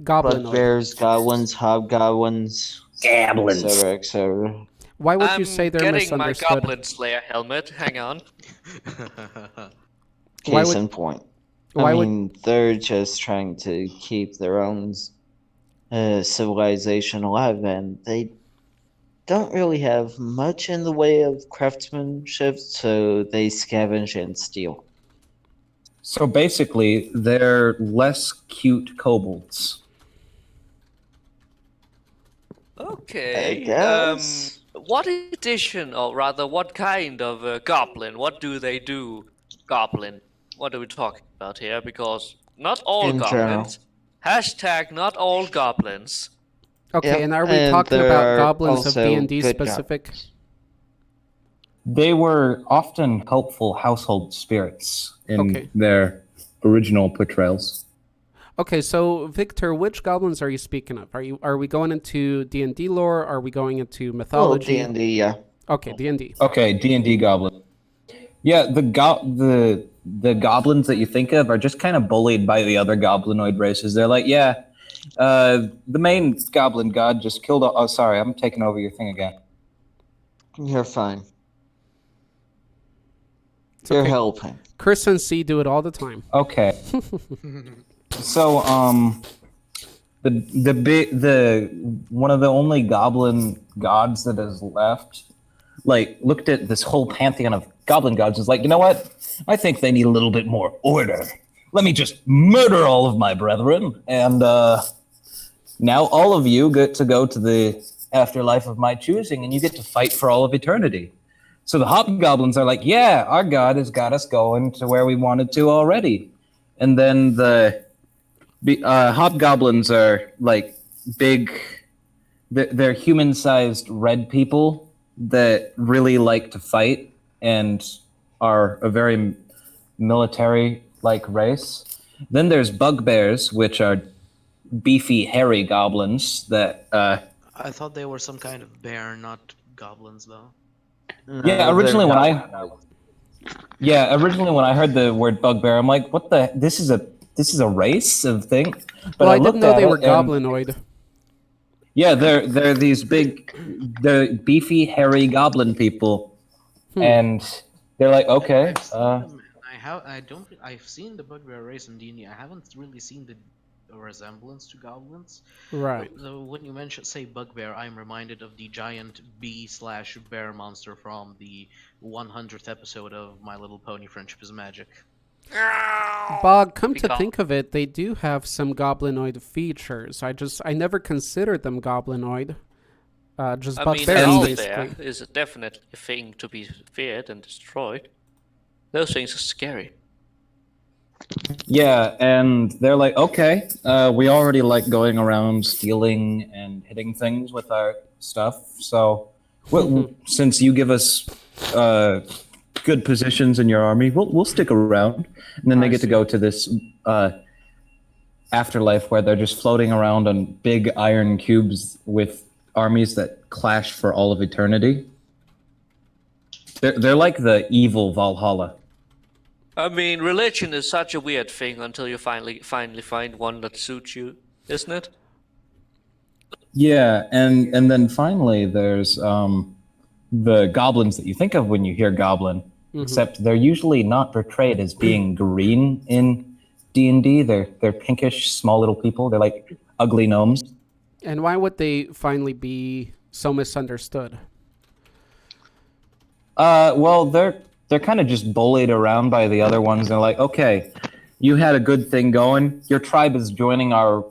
Goblinoid. Bugbears, goblins, hobgoblins, Gablins. etc., etc. Why would I'm you say they're getting my misunderstood? Goblin Slayer helmet. Hang on. Why Case would- in point. Why I would- mean, they're just trying to keep their own civilization alive, and they don't really have much in the way of craftsmanship, so they scavenge and steal. So basically, they're less cute kobolds. Okay. I guess. What edition, or rather, what kind of goblin? What do they do? Goblin. What are we talking about here? Because not all In goblins. Hashtag not all goblins. Okay, Yep, and are we and talking there about are goblins of also D&D good specific? goblins. They were often helpful household spirits in Okay. their original portrayals. Okay, so Victor, which goblins are you speaking of? Are we going into D&D lore? Are we going into Well, mythology? D&D, yeah. Okay, D&D. Okay, D&D goblin. Yeah, the goblins that you think of are just kind of bullied by the other goblinoid races. They're like, yeah, the main goblin god just killed. Oh, sorry, I'm taking over your thing again. You're fine. It's You're okay. helping. Chris and C do it all the time. Okay. So, the one of the only goblin gods that is left, like, looked at this whole pantheon of goblin gods, is like, you know what? I think they need a little bit more order. Let me just murder all of my brethren, and now all of you get to go to the afterlife of my choosing, and you get to fight for all of eternity. So the hobgoblins are like, yeah, our god has got us going to where we wanted to already. And then the hobgoblins are like big, they're human-sized red people that really like to fight and are a very military-like race. Then there's bugbears, which are beefy, hairy goblins that... I thought they were some kind of bear, not goblins, though. Yeah, originally when I heard the word bugbear, I'm like, what the? This is a race of thing. But Well, I didn't looked know at they it were and- goblinoid. Yeah, they're these big, they're beefy, hairy goblin people, and they're like, okay, I've seen the bugbear race in D&D. I haven't really seen the resemblance to goblins. Right. Though when you say bugbear, I'm reminded of the giant bee/bear monster from the 100th episode of My Little Pony: Friendship is Magic. Bog, come to Because- think of it, they do have some goblinoid features. I never considered them goblinoid. Just I mean, bugbears, owlbear basically. is definitely a thing to be feared and destroyed. Those things are scary. yeah, and they're like, okay, we already like going around stealing and hitting things with our stuff, so since you give us good positions in your army, we'll stick around. And then they get to go to this afterlife where they're just floating around on big iron cubes with armies that clash for all of eternity. They're like the evil Valhalla. I mean, religion is such a weird thing until you finally find one that suits you, isn't it? Yeah, and then finally there's the goblins that you think of when you hear goblin, except they're usually not portrayed as being green in D&D. They're pinkish, small little people. They're like ugly gnomes. And why would they finally be so misunderstood? Well, they're kind of just bullied around by the other ones. They're like, okay, you had a good thing going. Your tribe is joining our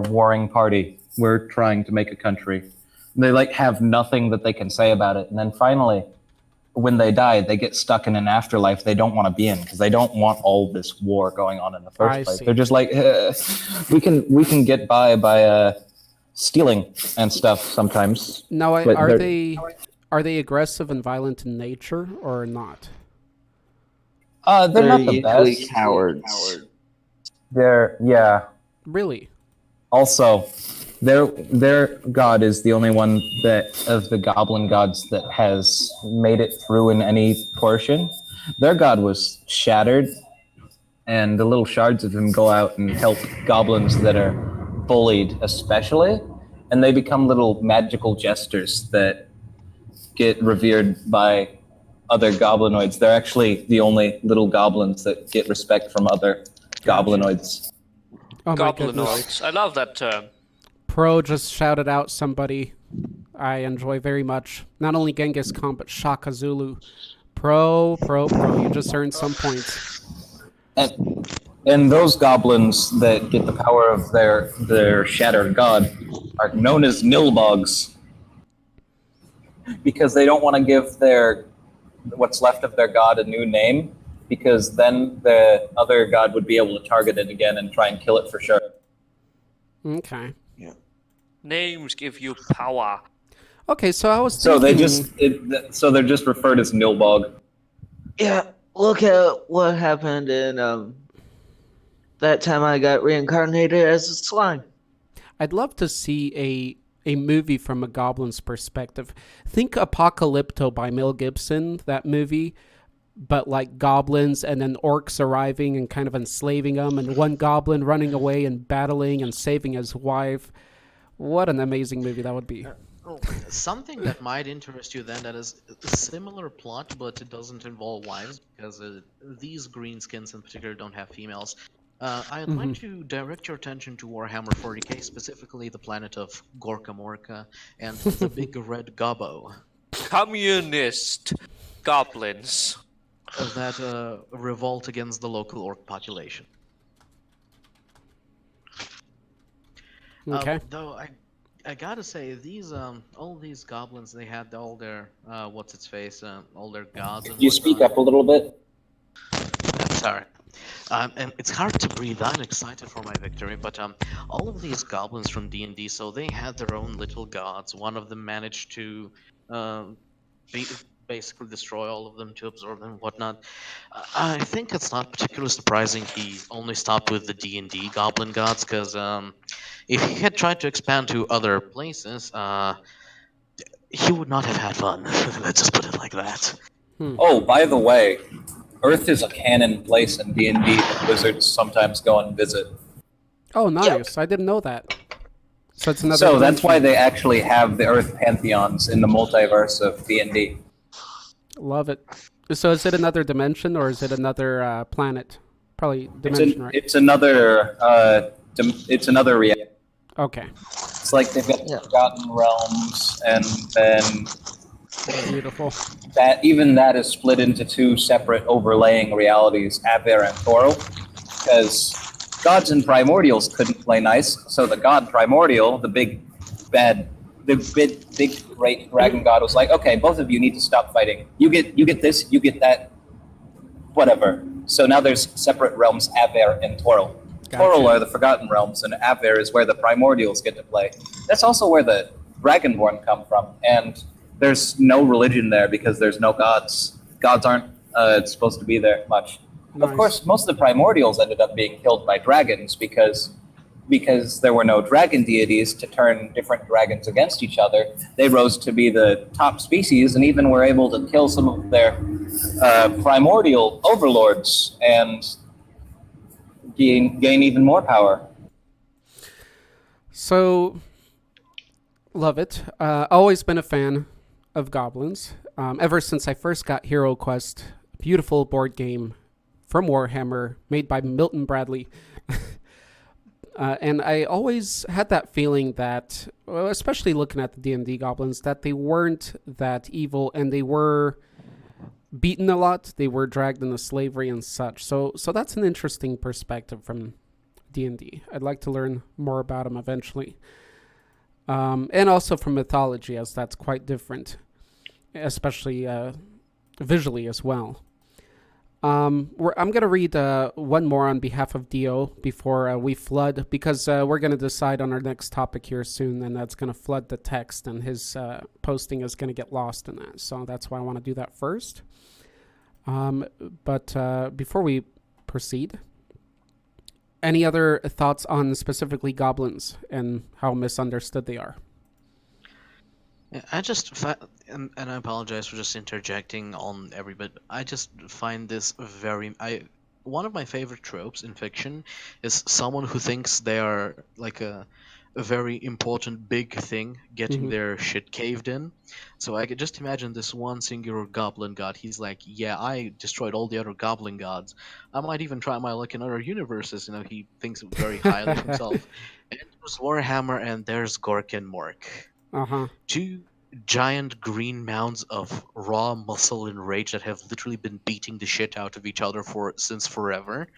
warring party. We're trying to make a country. They like have nothing that they can say about it, and then finally, when they die, they get stuck in an afterlife they don't want to be in because they don't want all this war going on in the first I place. see. They're just like, we can get by stealing and stuff sometimes. Now, But are they're- they aggressive and violent in nature or not? They're They're not the usually best. cowards. Yeah. Really? Also, their god is the only one that of the goblin gods that has made it through in any portion. Their god was shattered, and the little shards of him go out and help goblins that are bullied, especially, and they become little magical jesters that get revered by other goblinoids. They're actually the only little goblins that get respect from other goblinoids. Oh my goodness. Goblinoids. I love that term. Pro just shouted out somebody I enjoy very much. Not only Genghis Khan, but Shaka Zulu. Pro. You just earned some points. And those goblins that get the power of their shattered god are known as nilbogs because they don't want to give their what's left of their god a new name, because then the other god would be able to target it again and try and kill it for sure. Okay. Names give you power. Okay, so I was So thinking... they're just referred as nilbog. Yeah, look at what happened in that time I got reincarnated as a slime. I'd love to see a movie from a goblin's perspective. Think Apocalypto by Mel Gibson, that movie, but like goblins and then orcs arriving and kind of enslaving them, and one goblin running away and battling and saving his wife. What an amazing movie that would be. Something that might interest you then that is a similar plot, but it doesn't involve wives, because these greenskins in particular don't have females. I'd like to direct your attention to Warhammer 40k, specifically the planet of Gorka Morka and the Big Red Gobbo Communist goblins. that revolt against the local orc population. Okay. Though I gotta say, these all these goblins, they had all their what's its face, all their gods. And You speak whatnot. up a little bit. Sorry. And it's hard to breathe. I'm excited for my victory, but all of these goblins from D&D, so they had their own little gods. One of them managed to basically destroy all of them, to absorb them and whatnot. I think it's not particularly surprising he only stopped with the D&D goblin gods, because if he had tried to expand to other places, he would not have had fun. Let's just put it like that. Oh, by the way, Earth is a canon place in D&D that wizards sometimes go and visit. Oh, nice. I didn't know that. So it's another. So that's dimension. why they actually have the Earth pantheons in the multiverse of D&D. Love it. So is it another dimension or is it another planet? Probably dimension, right? It's another reality. Okay. It's like they've got the Forgotten Realms, and then Beautiful. that is split into two separate overlaying realities, Aver and Toro, because gods and primordials couldn't play nice, so the god primordial, the big great dragon god, was like, okay, both of you need to stop fighting. You get this, you get that, whatever. So now there's separate realms, Aver and Toro. Gotcha. Toro are the Forgotten Realms, and Aver is where the primordials get to play. That's also where the Dragonborn come from, and there's no religion there because there's no gods. Gods aren't supposed to be there much. Nice. Of course, most of the primordials ended up being killed by dragons because there were no dragon deities to turn different dragons against each other. They rose to be the top species and even were able to kill some of their primordial overlords and gain even more power. So Love it. Always been a fan of goblins. Ever since I first got Hero Quest, beautiful board game from Warhammer, made by Milton Bradley. And I always had that feeling that, well, especially looking at the D&D goblins, that they weren't that evil, and they were beaten a lot. They were dragged into slavery and such. So that's an interesting perspective from D&D. I'd like to learn more about them eventually. And also from mythology, as that's quite different, especially visually as well. I'm going to read one more on behalf of Dio before we flood, because we're going to decide on our next topic here soon, and that's going to flood the text, and his posting is going to get lost in that. So that's why I want to do that first. But before we proceed, any other thoughts on specifically goblins and how misunderstood they are? Yeah, and I apologize for just interjecting on every bit. I just find this one of my favorite tropes in fiction is someone who thinks they are like a very important big thing getting their shit caved in. So I could just imagine this one singular goblin god. He's like, yeah, I destroyed all the other goblin gods. I might even try my luck in other universes. He thinks very highly of himself. And there's Warhammer, and there's Gork and Mork. Uh-huh. Two giant green mounds of raw muscle and rage that have literally been beating the shit out of each other since forever.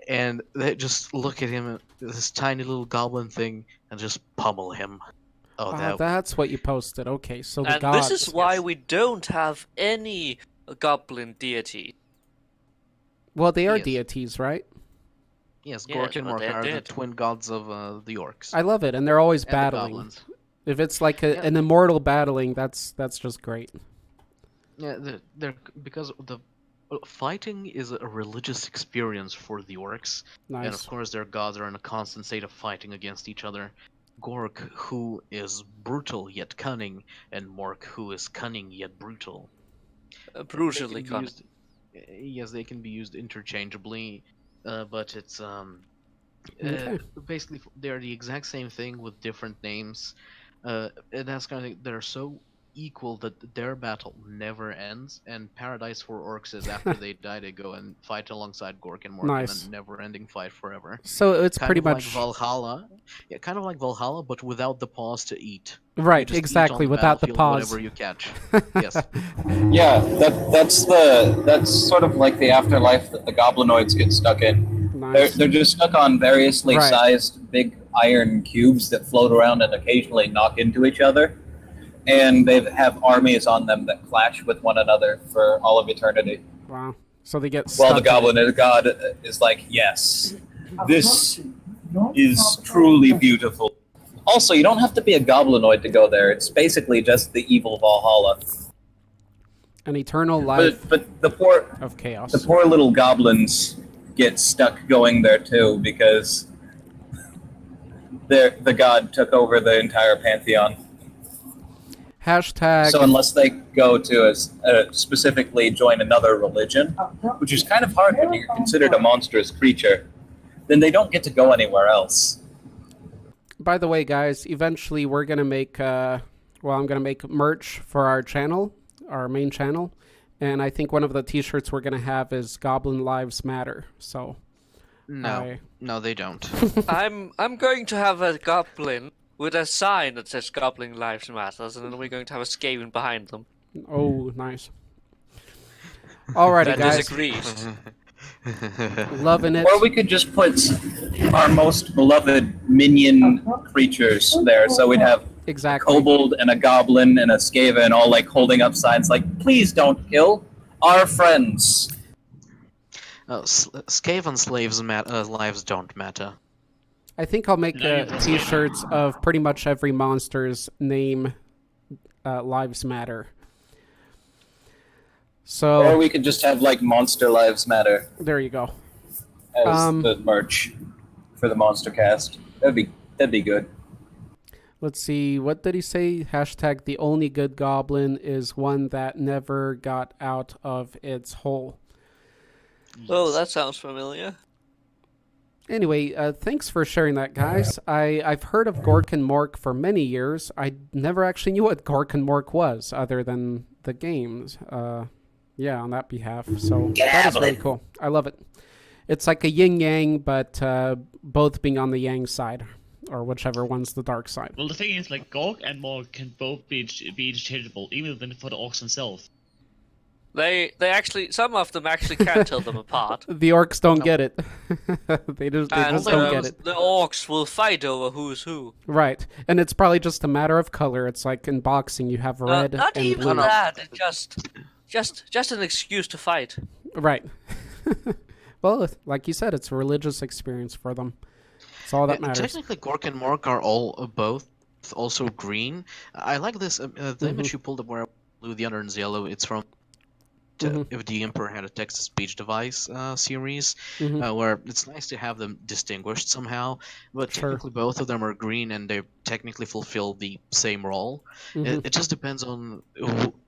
And they just look at him, this tiny little goblin thing, and just pummel him. That's what you posted. Okay, so the And gods. this is why we don't have any goblin deity. Well, they are Yes. deities, right? Yes, Yes, Gork and but Mork they're are the dead. twin gods of the orcs. I love it, and they're always and the battling. goblins. If it's like Yeah. an immortal battling, that's just great. Yeah, because the fighting is a religious experience for the orcs, and of Nice. course their gods are in a constant state of fighting against each other. Gork, who is brutal yet cunning, and Mork, who is cunning yet brutal. Brutally They can be cunning. used- Yes, they can be used interchangeably, but it's Okay. basically they're the exact same thing with different names. And that's kind of thing. They're so equal that their battle never ends. And Paradise for orcs is after they die, they go and fight alongside Gork and Mork Nice. in a never-ending fight forever. So it's Kind pretty of like much Valhalla. Yeah, kind of like Valhalla, but without the pause to eat. You right. just eat Exactly, on without the battlefield pause. whatever you catch. Yes. Yeah, that's sort of like the afterlife that the goblinoids get stuck in. Nice. They're just stuck on variously Right. sized big iron cubes that float around and occasionally knock into each other, and they have armies on them that clash with one another for all of eternity. Wow. So they get While the stuck in it. goblin god is like, yes, this is truly beautiful. Also, you don't have to be a goblinoid to go there. It's basically just the evil Valhalla. An eternal life But the poor of chaos. the poor little goblins get stuck going there too because the god took over the entire pantheon. Hashtag. So unless they go to specifically join another religion, which is kind of hard when you're considered a monstrous creature, then they don't get to go anywhere else. By the way, guys, eventually we're gonna make. I'm gonna make merch for our channel, our main channel, and I think one of the T-shirts we're gonna have is "Goblin Lives Matter." So. No, they don't. I'm going to have a goblin with a sign that says "Goblin Lives Matters," and then we're going to have a Skaven behind them Oh, nice. Alrighty, that guys. disagrees. Loving it. Or we could just put our most beloved minion creatures there. So we'd have a Exactly. kobold and a goblin and a skaven all like holding up signs like, please don't kill our friends. Skaven slaves' lives don't matter. I think I'll make No, you can T-shirts of pretty much every monster's name. Lives Matter. So Or we could just have like Monster Lives Matter there you go. as the merch for the Monstercast. That'd be good. Let's see. What did he say? Hashtag the only good goblin is one that never got out of its hole. Oh, that sounds familiar. Anyway, thanks for sharing that, guys. I've heard of Gork and Mork for many years. I never actually knew what Gork and Mork was, other than the games. Yeah, on that behalf. So that is really cool. I love it. It's like a yin yang, but both being on the yang side, or whichever one's the dark side. Well, the thing is, like, Gork and Mork can both be interchangeable, even for the orcs themselves. They actually, some of them actually can't tell them apart. The orcs don't get it. They just And don't get it. the orcs will fight over who's who. Right, and it's probably just a matter of color. It's like in boxing, you have red Not and even blue. that. It's just an excuse to fight. Right. Well, like you said, it's a religious experience for them. It's all that matters. Technically, Gork and Mork are all both also green. I like this. The image you pulled up where blue, the other is yellow. It's from If the Emperor Had a Text-to-Speech Device series, where it's nice to have them distinguished somehow. But technically, both of them are green, and they technically fulfill the same role. It just depends on.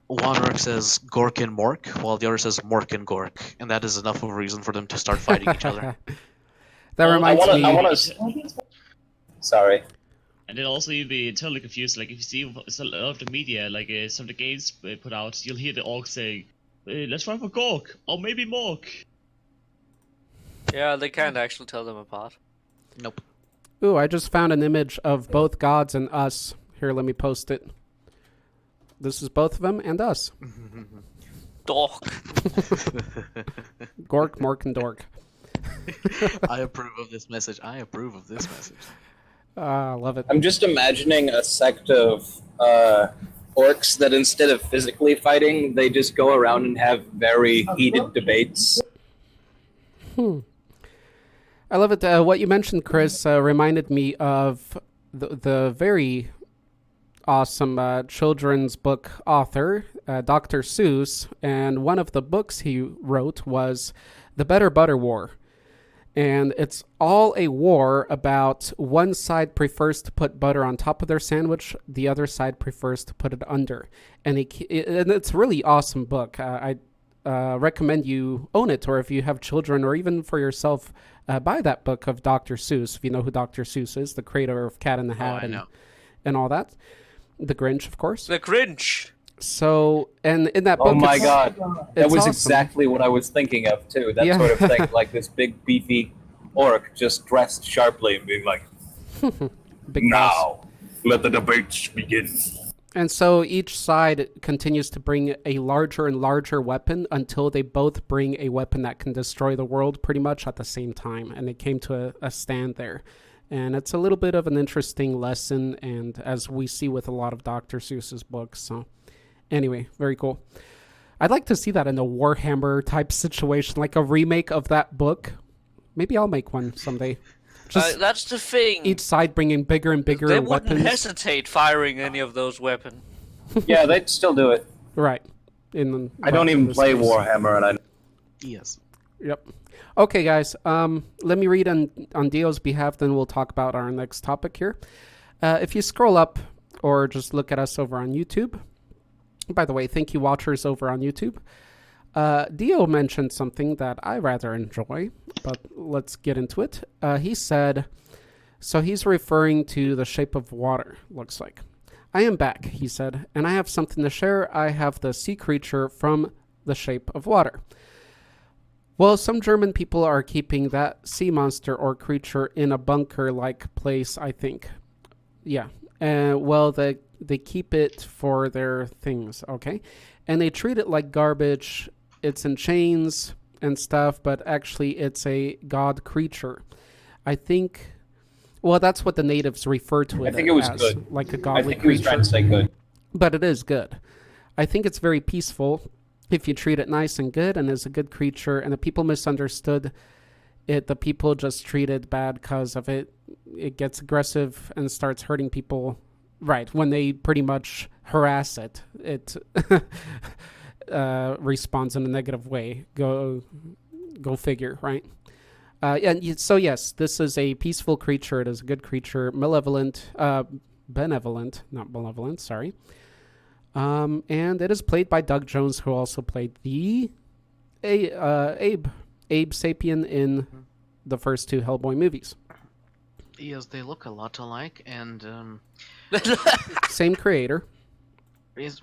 One orc says Gork and Mork, while the other says Mork and Gork, and that is enough of a reason for them to start fighting each other. That reminds me. Sorry. And then also you'll be totally confused. Like if you see a lot of the media, like some of the games put out, you'll hear the orcs saying, "Let's try for Gork or maybe Mork." Yeah, they can't actually tell them apart. Nope. Ooh, I just found an image of both gods and us. Here, let me post it. This is both of them and us. Dork. Gork, Mork, and Dork. I approve of this message. I approve of this message. I love it. I'm just imagining a sect of orcs that instead of physically fighting, they just go around and have very heated debates. I love it. What you mentioned, Chris, reminded me of the very awesome children's book author, Dr. Seuss, and one of the books he wrote was The Better Butter War. And it's all a war about one side prefers to put butter on top of their sandwich, the other side prefers to put it under. And it's a really awesome book. I recommend you own it, or if you have children, or even for yourself, buy that book of Dr. Seuss, if you know who Dr. Seuss is, the creator of Cat in the Hat and all that. The Grinch, of course. The Grinch. So, and in that book, oh my god, that was awesome. exactly what I was thinking of too. That Yeah. sort of thing, like this big beefy orc just dressed sharply and being like, Big boss. "Now, let the debates begin." And so each side continues to bring a larger and larger weapon until they both bring a weapon that can destroy the world pretty much at the same time. And they came to a stand there. And it's a little bit of an interesting lesson, and as we see with a lot of Dr. Seuss's books. So anyway, very cool. I'd like to see that in a Warhammer type situation, like a remake of that book. Maybe I'll make one someday. Just That's the thing. each side bringing bigger and bigger They weapons. wouldn't hesitate firing any of those weapons. Yeah, they'd still do it. Right. I don't even play Warhammer, and I. Yes. Yep. Okay, guys. Let me read on Dio's behalf, then we'll talk about our next topic here. If you scroll up or just look at us over on YouTube. By the way, thank you, watchers over on YouTube. Dio mentioned something that I rather enjoy, but let's get into it. He said, so he's referring to The Shape of Water, looks like. I am back, he said, and I have something to share. I have the sea creature from The Shape of Water. Well, some German people are keeping that sea monster or creature in a bunker-like place, I think. Yeah. Well, they keep it for their things, okay? And they treat it like garbage. It's in chains and stuff, but actually it's a god creature. I think, well, that's what the natives refer to it as. I think it was good. Like a I godly think he was creature. trying to say good. But it is good. I think it's very peaceful if you treat it nice and good, and is a good creature, and the people misunderstood it. The people just treat it bad because of it. It gets aggressive and starts hurting people. Right, when they pretty much harass it, it responds in a negative way. Go figure, right? So yes, this is a peaceful creature. It is a good creature, benevolent, not malevolent, sorry. And it is played by Doug Jones, who also played the Abe Sapien in the first two Hellboy movies. Yes, they look a lot alike, and Same creator.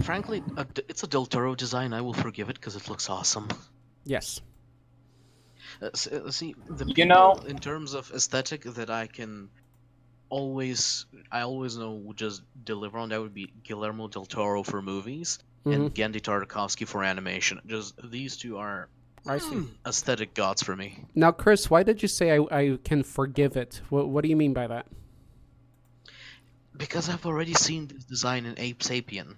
frankly, it's a Del Toro design. I will forgive it because it looks awesome. Yes. See, the You people know- in terms of aesthetic that I always know would just deliver on that would be Guillermo del Toro for movies and Genndy Tartakovsky for animation. Just these two are I see. aesthetic gods for me. Now, Chris, why did you say I can forgive it? What do you mean by that? Because I've already seen this design in Ape Sapien.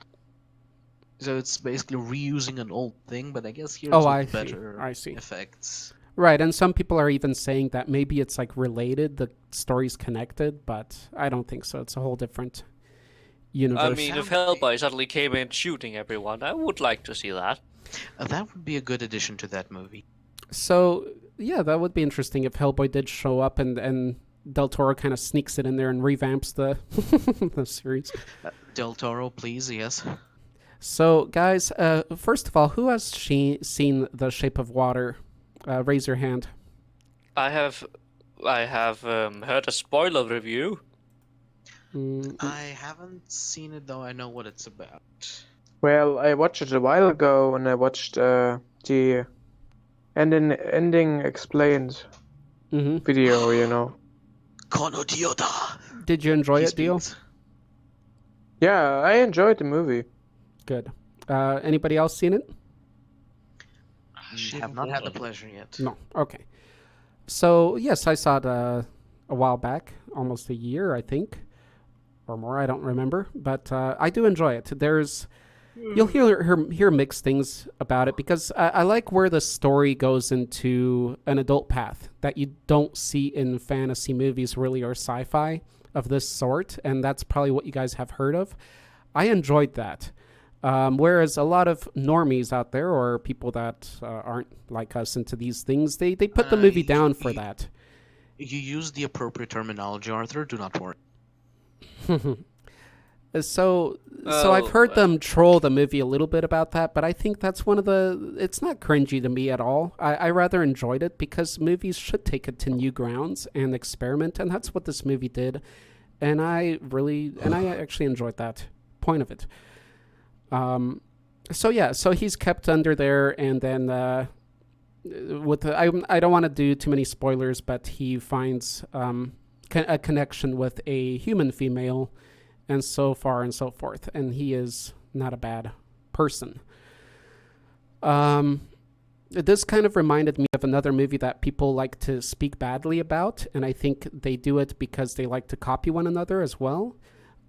So it's basically reusing an old thing, but I guess here's Oh, with I see. better I see. effects. Right, and some people are even saying that maybe it's like related, the story's connected, but I don't think so. It's a whole different universe. I mean, if Hellboy suddenly came in shooting everyone, I would like to see that. That would be a good addition to that movie. So, yeah, that would be interesting if Hellboy did show up and Del Toro kind of sneaks it in there and revamps the the series. Del Toro, please, yes. So, guys, first of all, who has seen The Shape of Water? Raise your hand. I have heard a spoiler review. I haven't seen it though. I know what it's about. Well, I watched it a while ago, and I watched the ending explained video. You know. Kono Dioda. Did you enjoy He it, Dio? speaks. Yeah, I enjoyed the movie. Good. Anybody else seen it? Have not had the pleasure yet. No. Okay. So, yes, I saw it a while back, almost a year, I think, or more. I don't remember, but I do enjoy it. You'll hear mixed things about it because I like where the story goes into an adult path that you don't see in fantasy movies, really, or sci-fi of this sort, and that's probably what you guys have heard of. I enjoyed that. Whereas a lot of normies out there, or people that aren't like us into these things, they put the movie down for that. You use the appropriate terminology, Arthur. Do not worry. So I've heard them troll the movie a little bit about that, but I think that's it's not cringy to me at all. I rather enjoyed it because movies should take it to new grounds and experiment, and that's what this movie did. And I actually enjoyed that point of it. So he's kept under there, and then I don't want to do too many spoilers, but he finds a connection with a human female, and so far and so forth, and he is not a bad person. This kind of reminded me of another movie that people like to speak badly about, and I think they do it because they like to copy one another as well.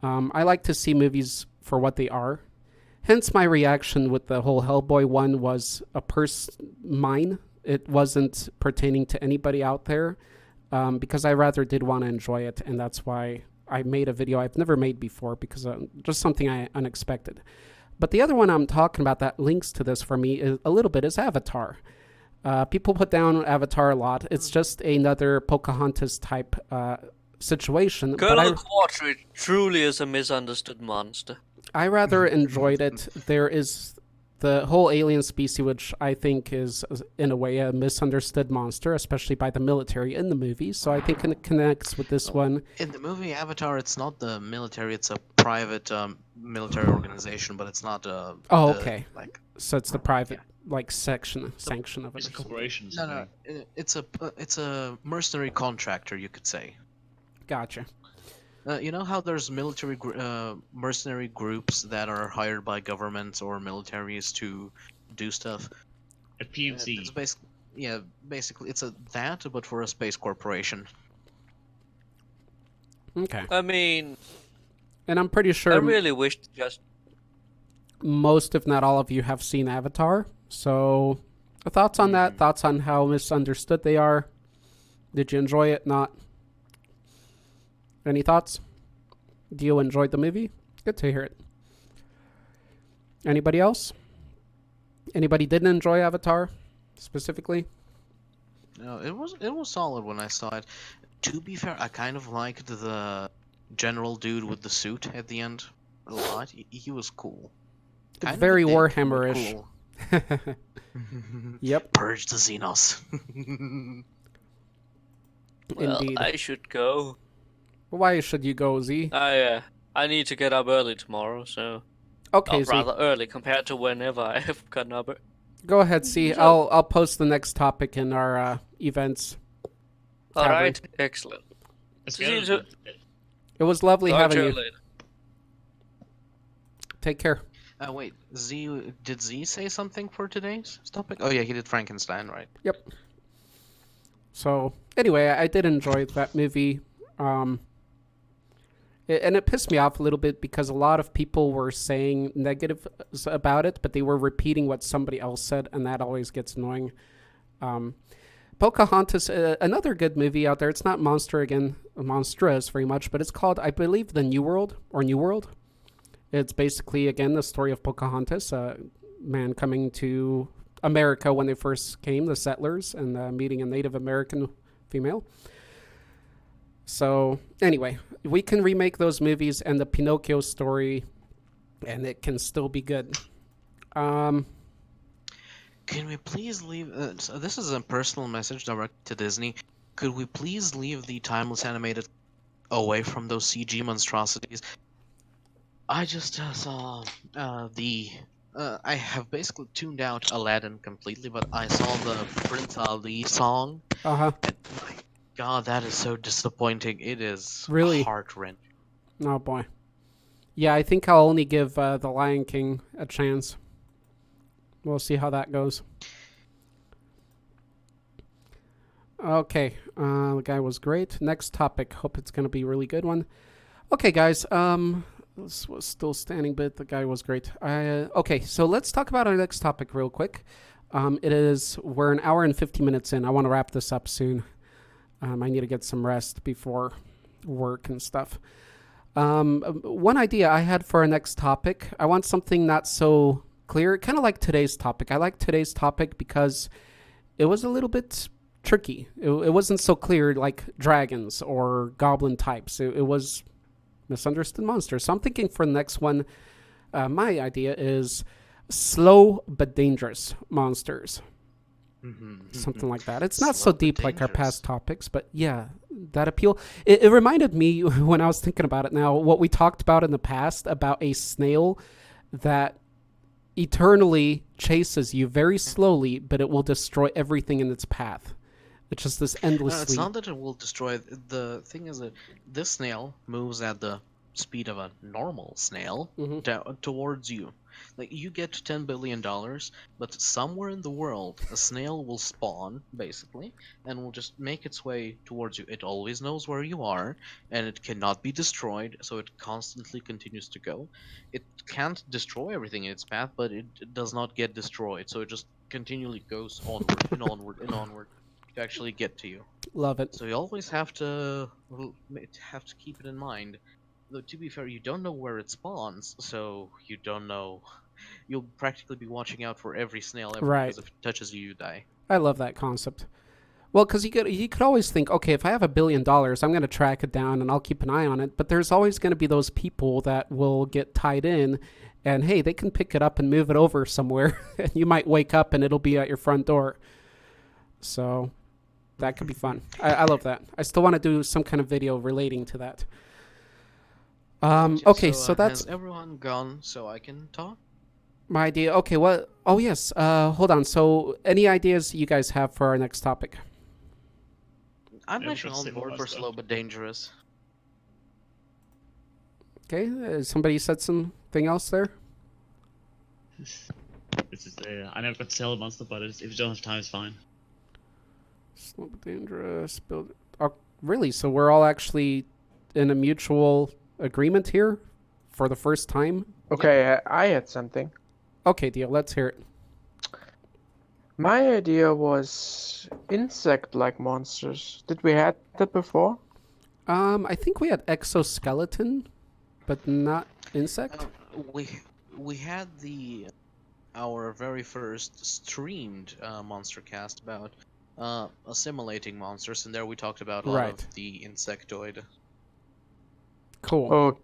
I like to see movies for what they are. Hence my reaction with the whole Hellboy one was mine. It wasn't pertaining to anybody out there because I rather did want to enjoy it, and that's why I made a video I've never made before because just something unexpected. But the other one I'm talking about that links to this for me a little bit is Avatar. People put down Avatar a lot. It's just another Pocahontas type situation. Colonel Quattro truly is a misunderstood monster. I rather enjoyed it. There is the whole alien species, which I think is, in a way, a misunderstood monster, especially by the military in the movie. So I think it connects with this one. In the movie Avatar, it's not the military; it's a private military organization, but it's not. Okay. Like, so it's the private sanction of it. It's a corporation. no, it's a mercenary contractor, you could say. Gotcha. You know how there's mercenary groups that are hired by governments or militaries to do stuff? A PMC. It's basically it's that, but for a space corporation. Okay. I mean, and I'm pretty sure I really wish just most, if not all of you, have seen Avatar. So, thoughts on that? Thoughts on how misunderstood they are? Did you enjoy it? Not? Any thoughts? Do you enjoy the movie? Good to hear it. Anybody else? Anybody didn't enjoy Avatar specifically? No, it was solid when I saw it. To be fair, I kind of liked the general dude with the suit at the end a lot. He was cool. Kind Very of a dick, but Warhammer-ish. Cool. Yep. Purge the Xenos. Well, Indeed. I should go. Why should you go, Z? I need to get up early tomorrow, so Okay, Z. rather early compared to whenever I have gotten up. Go ahead, Z. So- I'll post the next topic in our events. All Tavern. right, excellent. It's See you good. It was lovely Talk to having you you. later. Take care. Wait, did Z say something for today's topic? Oh yeah, he did Frankenstein, right? Yep. So anyway, I did enjoy that movie. And it pissed me off a little bit because a lot of people were saying negative about it, but they were repeating what somebody else said, and that always gets annoying. Pocahontas, another good movie out there. It's not monstrous very much, but it's called, I believe, The New World or New World. It's basically, again, the story of Pocahontas, a man coming to America when they first came, the settlers, and meeting a Native American female. So, anyway, we can remake those movies and the Pinocchio story, and it can still be good. Can we please leave? So this is a personal message directed to Disney. Could we please leave the timeless animated away from those CG monstrosities? I just saw I have basically tuned out Aladdin completely, but I saw the Prince Ali song. Uh-huh. And my God, that is so disappointing. It is Really? heart-wrenching. Oh, boy. Yeah, I think I'll only give The Lion King a chance. We'll see how that goes. Okay, the guy was great. Next topic. Hope it's going to be a really good one. Okay, guys. This was still standing, but the guy was great. Okay, so let's talk about our next topic real quick. We're an hour and 50 minutes in. I want to wrap this up soon. I need to get some rest before work and stuff. One idea I had for our next topic, I want something not so clear, kind of like today's topic. I like today's topic because it was a little bit tricky. It wasn't so clear like dragons or goblin types. It was misunderstood monsters. So I'm thinking for the next one, my idea is slow but dangerous monsters. Something like that. It's not so deep like our past topics, but yeah, that appeal. It reminded me when I was thinking about it now, what we talked about in the past about a snail that eternally chases you very slowly, but it will destroy everything in its path. It's just this endlessly... It's not that it will destroy... The thing is that this snail moves at the speed of a normal snail towards you. Like, you get $10 billion, but somewhere in the world, a snail will spawn, basically, and will just make its way towards you. It always knows where you are, and it cannot be destroyed, so it constantly continues to go. It can't destroy everything in its path, but it does not get destroyed, so it just continually goes onward and onward and onward to actually get to you. Love it. So you always have to keep it in mind. Though, to be fair, you don't know where it spawns, so you don't know. You'll practically be watching out for every snail ever, Right. because if it touches you, you die. I love that concept. Well, because you could always think, okay, if I have $1 billion, I'm going to track it down and I'll keep an eye on it. But there's always going to be those people that will get tied in, and hey, they can pick it up and move it over somewhere, and you might wake up and it'll be at your front door. So that could be fun. I love that. I still want to do some kind of video relating to that. Okay, so that's... Has everyone gone so I can talk? my idea. Okay, what? Oh, yes. Hold on. So any ideas you guys have for our next topic? I'm Yeah, actually let's on see what board was for that. slow but dangerous. Okay, somebody said something else there? This is I never got to tell a monster, but if you don't have time, it's fine. Slow but dangerous. Build. Oh, really? So we're all actually in a mutual agreement here for the first time? Okay, I had something. Okay, deal. Let's hear it. My idea was insect-like monsters. Did we had that before? I think we had exoskeleton, but not insect. We had our very first streamed Monstercast about assimilating monsters, and there we talked about a lot Right. of the insectoid. Cool. Oh,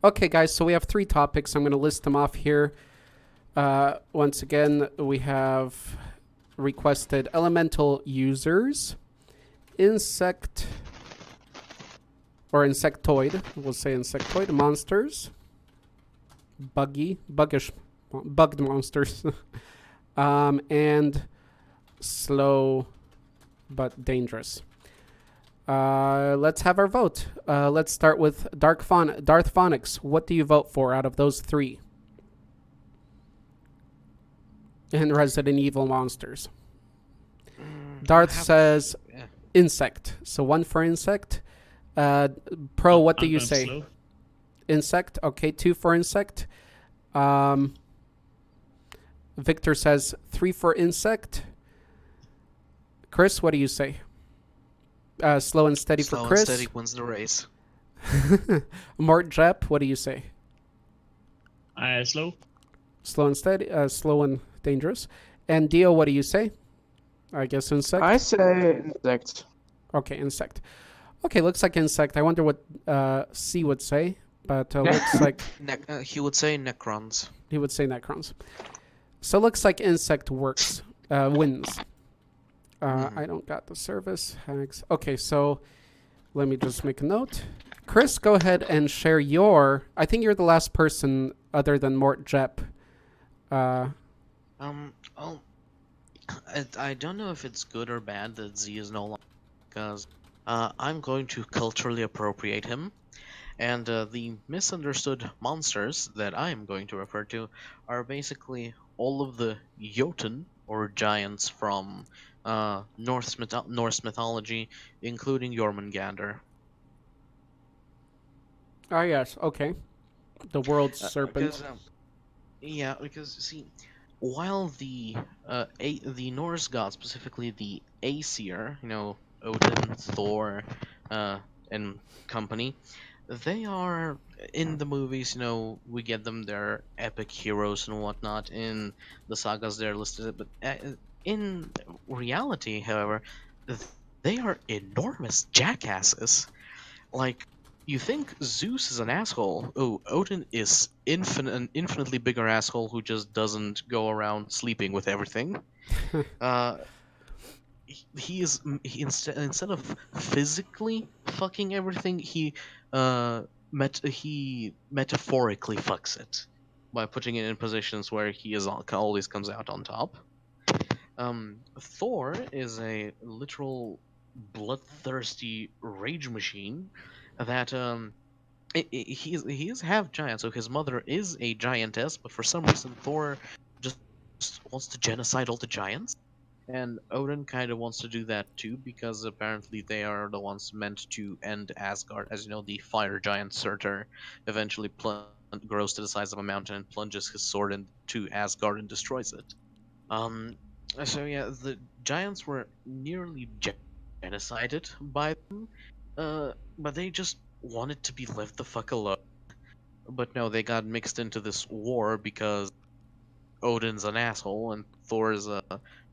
Okay, guys, so we have 3 topics. I'm going to list them off here. Once again, we have requested elemental users, insect or insectoid. We'll say insectoid monsters. Bugged monsters. And slow but dangerous. Let's have our vote. Let's start with Darth Phonics. What do you vote for out of those three? And Resident Evil monsters. Darth says insect. So 1 for insect. Pro, what do you say? Slow. Insect. Okay, 2 for insect. Victor says 3 for insect. Chris, what do you say? Slow and steady for Chris. Slow and steady wins the race. Mort Jep, what do you say? Slow. Slow and steady. Slow and dangerous. And Dio, what do you say? I guess insect. I say insect. Okay, insect. Okay, looks like insect. I wonder what C would say, but looks like He would say Necrons. he would say Necrons. So looks like insect works. Wins. I don't got the service. Hags. Okay, so let me just make a note. Chris, go ahead and share your. I think you're the last person other than Mort Jep. I don't know if it's good or bad that Z is no longer, because I'm going to culturally appropriate him, and the misunderstood monsters that I am going to refer to are basically all of the Jotun, or giants from Norse mythology, including Jormungandr. Oh yes, okay. The world's serpent. Because see, while the Norse gods, specifically the Aesir, Odin, Thor, and company, they are in the movies. We get them; they're epic heroes and whatnot. In the sagas, they're listed, but in reality, however, they are enormous jackasses. Like, you think Zeus is an asshole? Oh, Odin is an infinitely bigger asshole who just doesn't go around sleeping with everything. Instead of physically fucking everything, he metaphorically fucks it by putting it in positions where he always comes out on top. Thor is a literal bloodthirsty rage machine that he is half giant, so his mother is a giantess, but for some reason Thor just wants to genocide all the giants, and Odin kind of wants to do that too, because apparently they are the ones meant to end Asgard. As you know, the fire giant Surtur eventually grows to the size of a mountain and plunges his sword into Asgard and destroys it. So yeah, the giants were nearly genocided by them, but they just wanted to be left the fuck alone. But no, they got mixed into this war because Odin's an asshole and Thor's a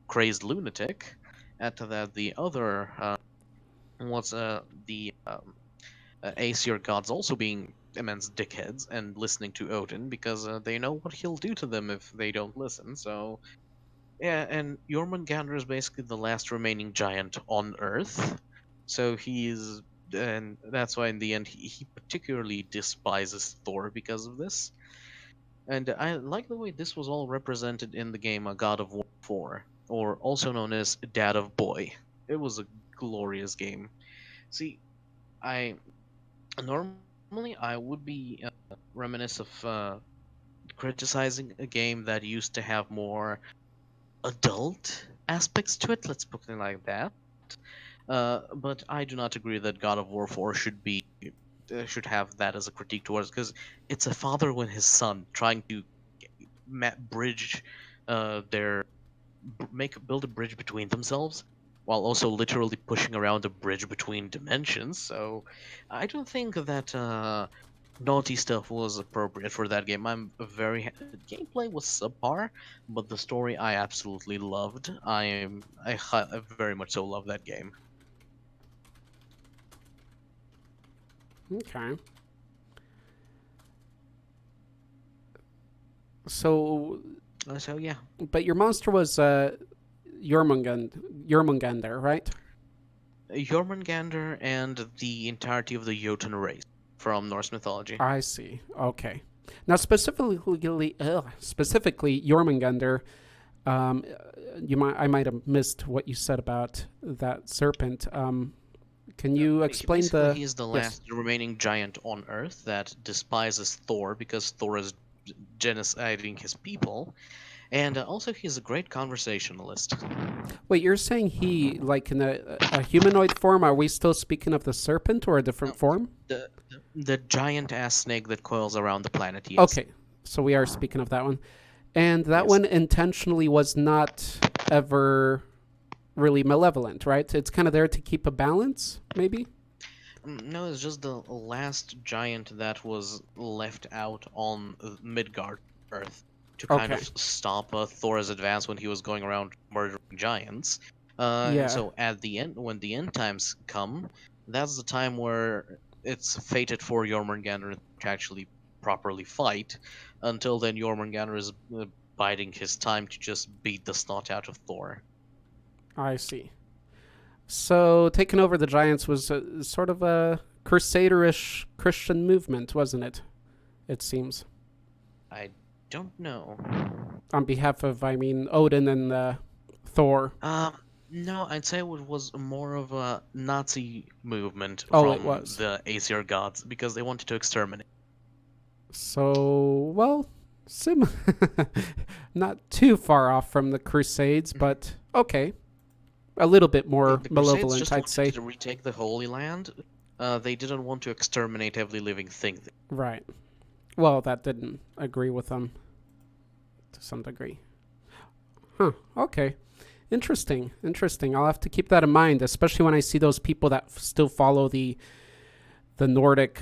crazed lunatic. Add to that the other, the Aesir gods also being immense dickheads and listening to Odin because they know what he'll do to them if they don't listen. So yeah, and Jormungandr is basically the last remaining giant on Earth. So and that's why in the end he particularly despises Thor because of this. And I like the way this was all represented in the game God of War 4, or also known as Dad of Boy. It was a glorious game. See, I normally I would be reminiscent of criticizing a game that used to have more adult aspects to it. Let's put it like that. But I do not agree that God of War 4 should have that as a critique towards, because it's a father and his son trying to bridge build a bridge between themselves while also literally pushing around a bridge between dimensions. So I don't think that naughty stuff was appropriate for that game. Gameplay was subpar, but the story I absolutely loved. I very much so love that game. Okay. So yeah. But your monster was Jormungandr, right? Jormungandr and the entirety of the Jotun race from Norse mythology. I see. Okay. Now, specifically Jormungandr, I might have missed what you said about that serpent. Can you explain Basically, the? he is the Yes. last remaining giant on Earth that despises Thor because Thor is genociding his people, and also he's a great conversationalist. Wait, you're saying he, like in a humanoid form? Are we still speaking of the serpent or a different form? The giant ass snake that coils around the planet. Yes. Okay, so we are speaking of that one, and that Yes. one intentionally was not ever really malevolent, right? It's kind of there to keep a balance, maybe. No, it's just the last giant that was left out on Midgard Earth to kind of Okay. stop Thor's advance when he was going around murdering giants. Yeah. And so at the end, when the end times come, that's the time where it's fated for Jormungandr to actually properly fight. Until then, Jormungandr is biding his time to just beat the snot out of Thor. I see. So taking over the giants was sort of a crusader-ish Christian movement, wasn't it? It seems. I don't know. On behalf of, I mean, Odin and Thor. No, I'd say it was more of a Nazi movement Oh, it from was. the Aesir gods because they wanted to exterminate. So, well, not too far off from the Crusades, but okay. A little bit more The Crusades malevolent, just I'd wanted say. to retake the Holy Land. They didn't want to exterminate every living thing. Right. Well, that didn't agree with them to some degree. Huh, okay. Interesting. I'll have to keep that in mind, especially when I see those people that still follow the Nordic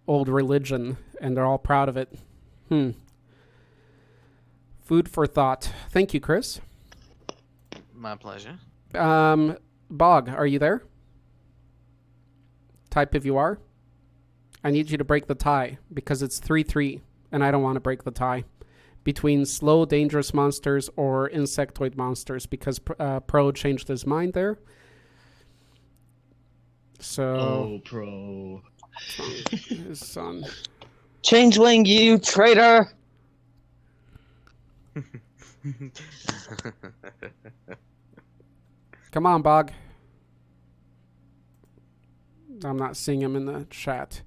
old religion, and they're all proud of it. Food for thought. Thank you, Chris. My pleasure. Bog, are you there? Type if you are. I need you to break the tie because it's 3-3, and I don't want to break the tie between slow, dangerous monsters or insectoid monsters because Pro changed his mind there. So. Oh, Pro. His son. Changeling, you traitor! Come on, Bog. I'm not seeing him in the chat.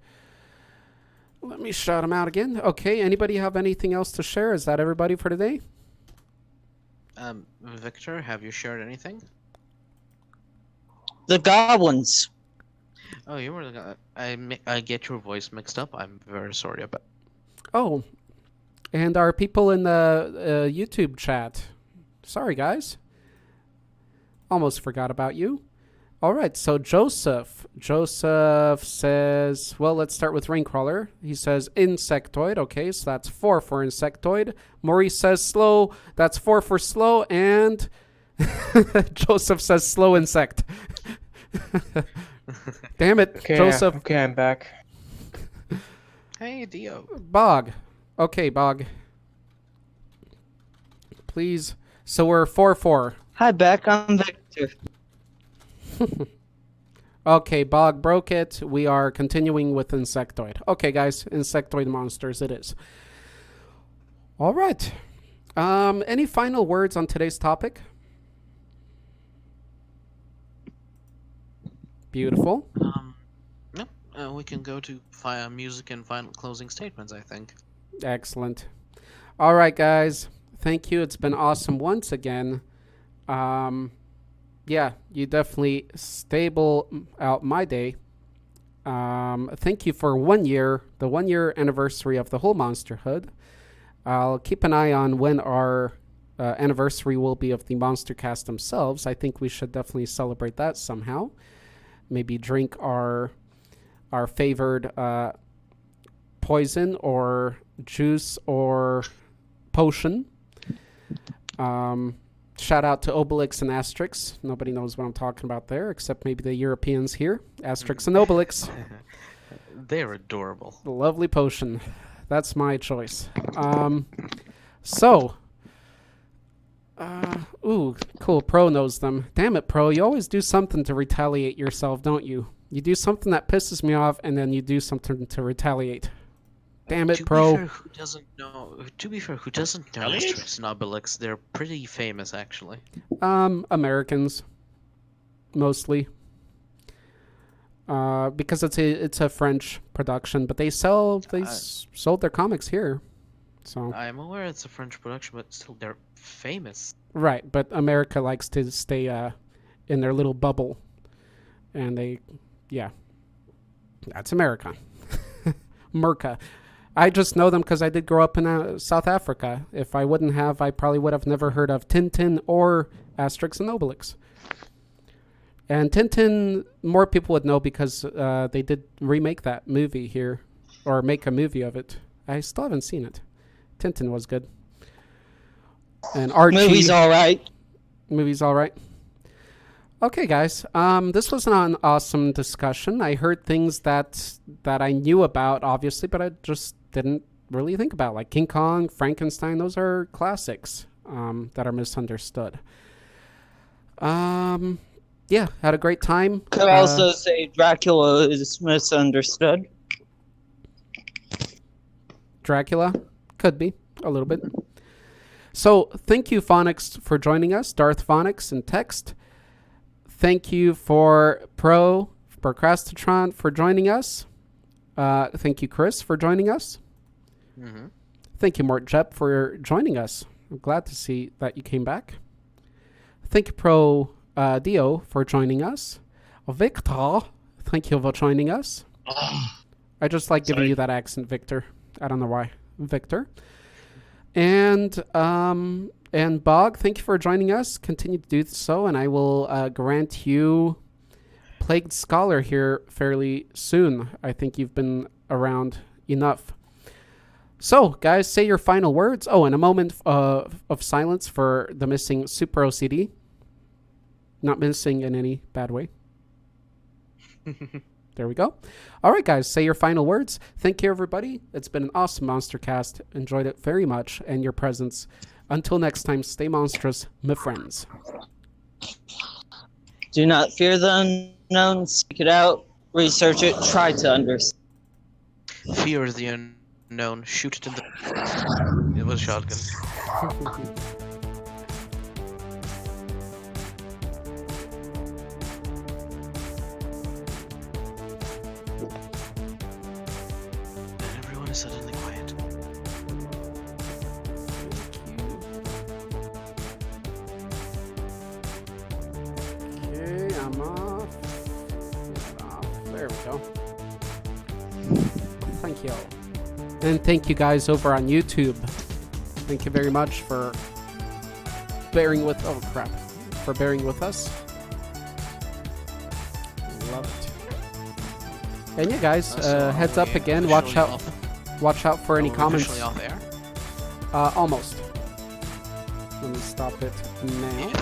Let me shout him out again. Okay, anybody have anything else to share? Is that everybody for today? Victor, have you shared anything? The goblins. Oh, you were the guy. I get your voice mixed up. I'm very sorry about. Oh, and our people in the YouTube chat. Sorry, guys. Almost forgot about you. All right, so Joseph says, well, let's start with Raincrawler. He says insectoid. Okay, so that's 4 for insectoid. Maurice says slow. That's 4 for slow. And Joseph says slow insect. Damn it, Okay, Joseph. Okay, I'm back. Hey, Dio. Bog. Okay, Bog. Please. So we're 4-4. Hi, back. I'm Victor. Okay, Bog broke it. We are continuing with insectoid. Okay, guys, insectoid monsters it is. All right. Any final words on today's topic? Beautiful. No, we can go to music and final closing statements, I think. Excellent. All right, guys. Thank you. It's been awesome once again. Yeah, you definitely stable out my day. Thank you for 1 year, the 1 year anniversary of the whole Monsterhood. I'll keep an eye on when our anniversary will be of the Monstercast themselves. I think we should definitely celebrate that somehow. Maybe drink our favored poison or juice or potion. Shout out to Obelix and Asterix. Nobody knows what I'm talking about there, except maybe the Europeans here. Asterix and Obelix. They're adorable. Lovely potion. That's my choice. So, Ooh, cool. Pro knows them. Damn it, Pro. You always do something to retaliate yourself, don't you? You do something that pisses me off, and then you do something to retaliate. Damn it, Pro. To be fair, who doesn't know Elliot? Asterix and Obelix? They're pretty famous, actually. Americans. Mostly. Because it's a French production, but they sold their comics here. So I'm aware it's a French production, but still, they're famous. right, but America likes to stay in their little bubble, and that's America. Merca. I just know them because I did grow up in South Africa. If I wouldn't have, I probably would have never heard of Tintin or Asterix and Obelix. And Tintin, more people would know because they did remake that movie here, or make a movie of it. I still haven't seen it. Tintin was good. And Archie. Movie's all right. Movie's all right. Okay, guys. This was an awesome discussion. I heard things that I knew about, obviously, but I just didn't really think about, like King Kong, Frankenstein. Those are classics that are misunderstood. Yeah, had a great time. Could also say Dracula is misunderstood. Dracula? Could be, a little bit. So, thank you, Phonics, for joining us. Darth Phonics in text. Thank you for Procrastitron for joining us. Thank you, Chris, for joining us. Mm-hmm. Thank you, Mort Jep, for joining us. I'm glad to see that you came back. Thank you, Dio, for joining us. Victor, thank you for joining us. I just like giving you that accent, Victor. I don't know why. Victor. And Bog, thank you for joining us. Continue to do so, and I will grant you Plagued Scholar here fairly soon. I think you've been around enough. So, guys, say your final words. Oh, and a moment of silence for the missing Super OCD. Not missing in any bad way. There we go. All right, guys, say your final words. Thank you, everybody. It's been an awesome Monstercast. Enjoyed it very much, and your presence. Until next time, stay monstrous, my friends. Do not fear the unknown. Seek it out. Research it. Try to understand. Fear the unknown. Shoot it in the... It was a shotgun. And everyone is suddenly quiet. Okay, I'm off. There we go. Thank you. And thank you guys over on YouTube. Thank you very much for bearing with for bearing with us. Love it. And yeah, guys, heads up again. Watch out for any comments. Off air? Almost. Let me stop it now.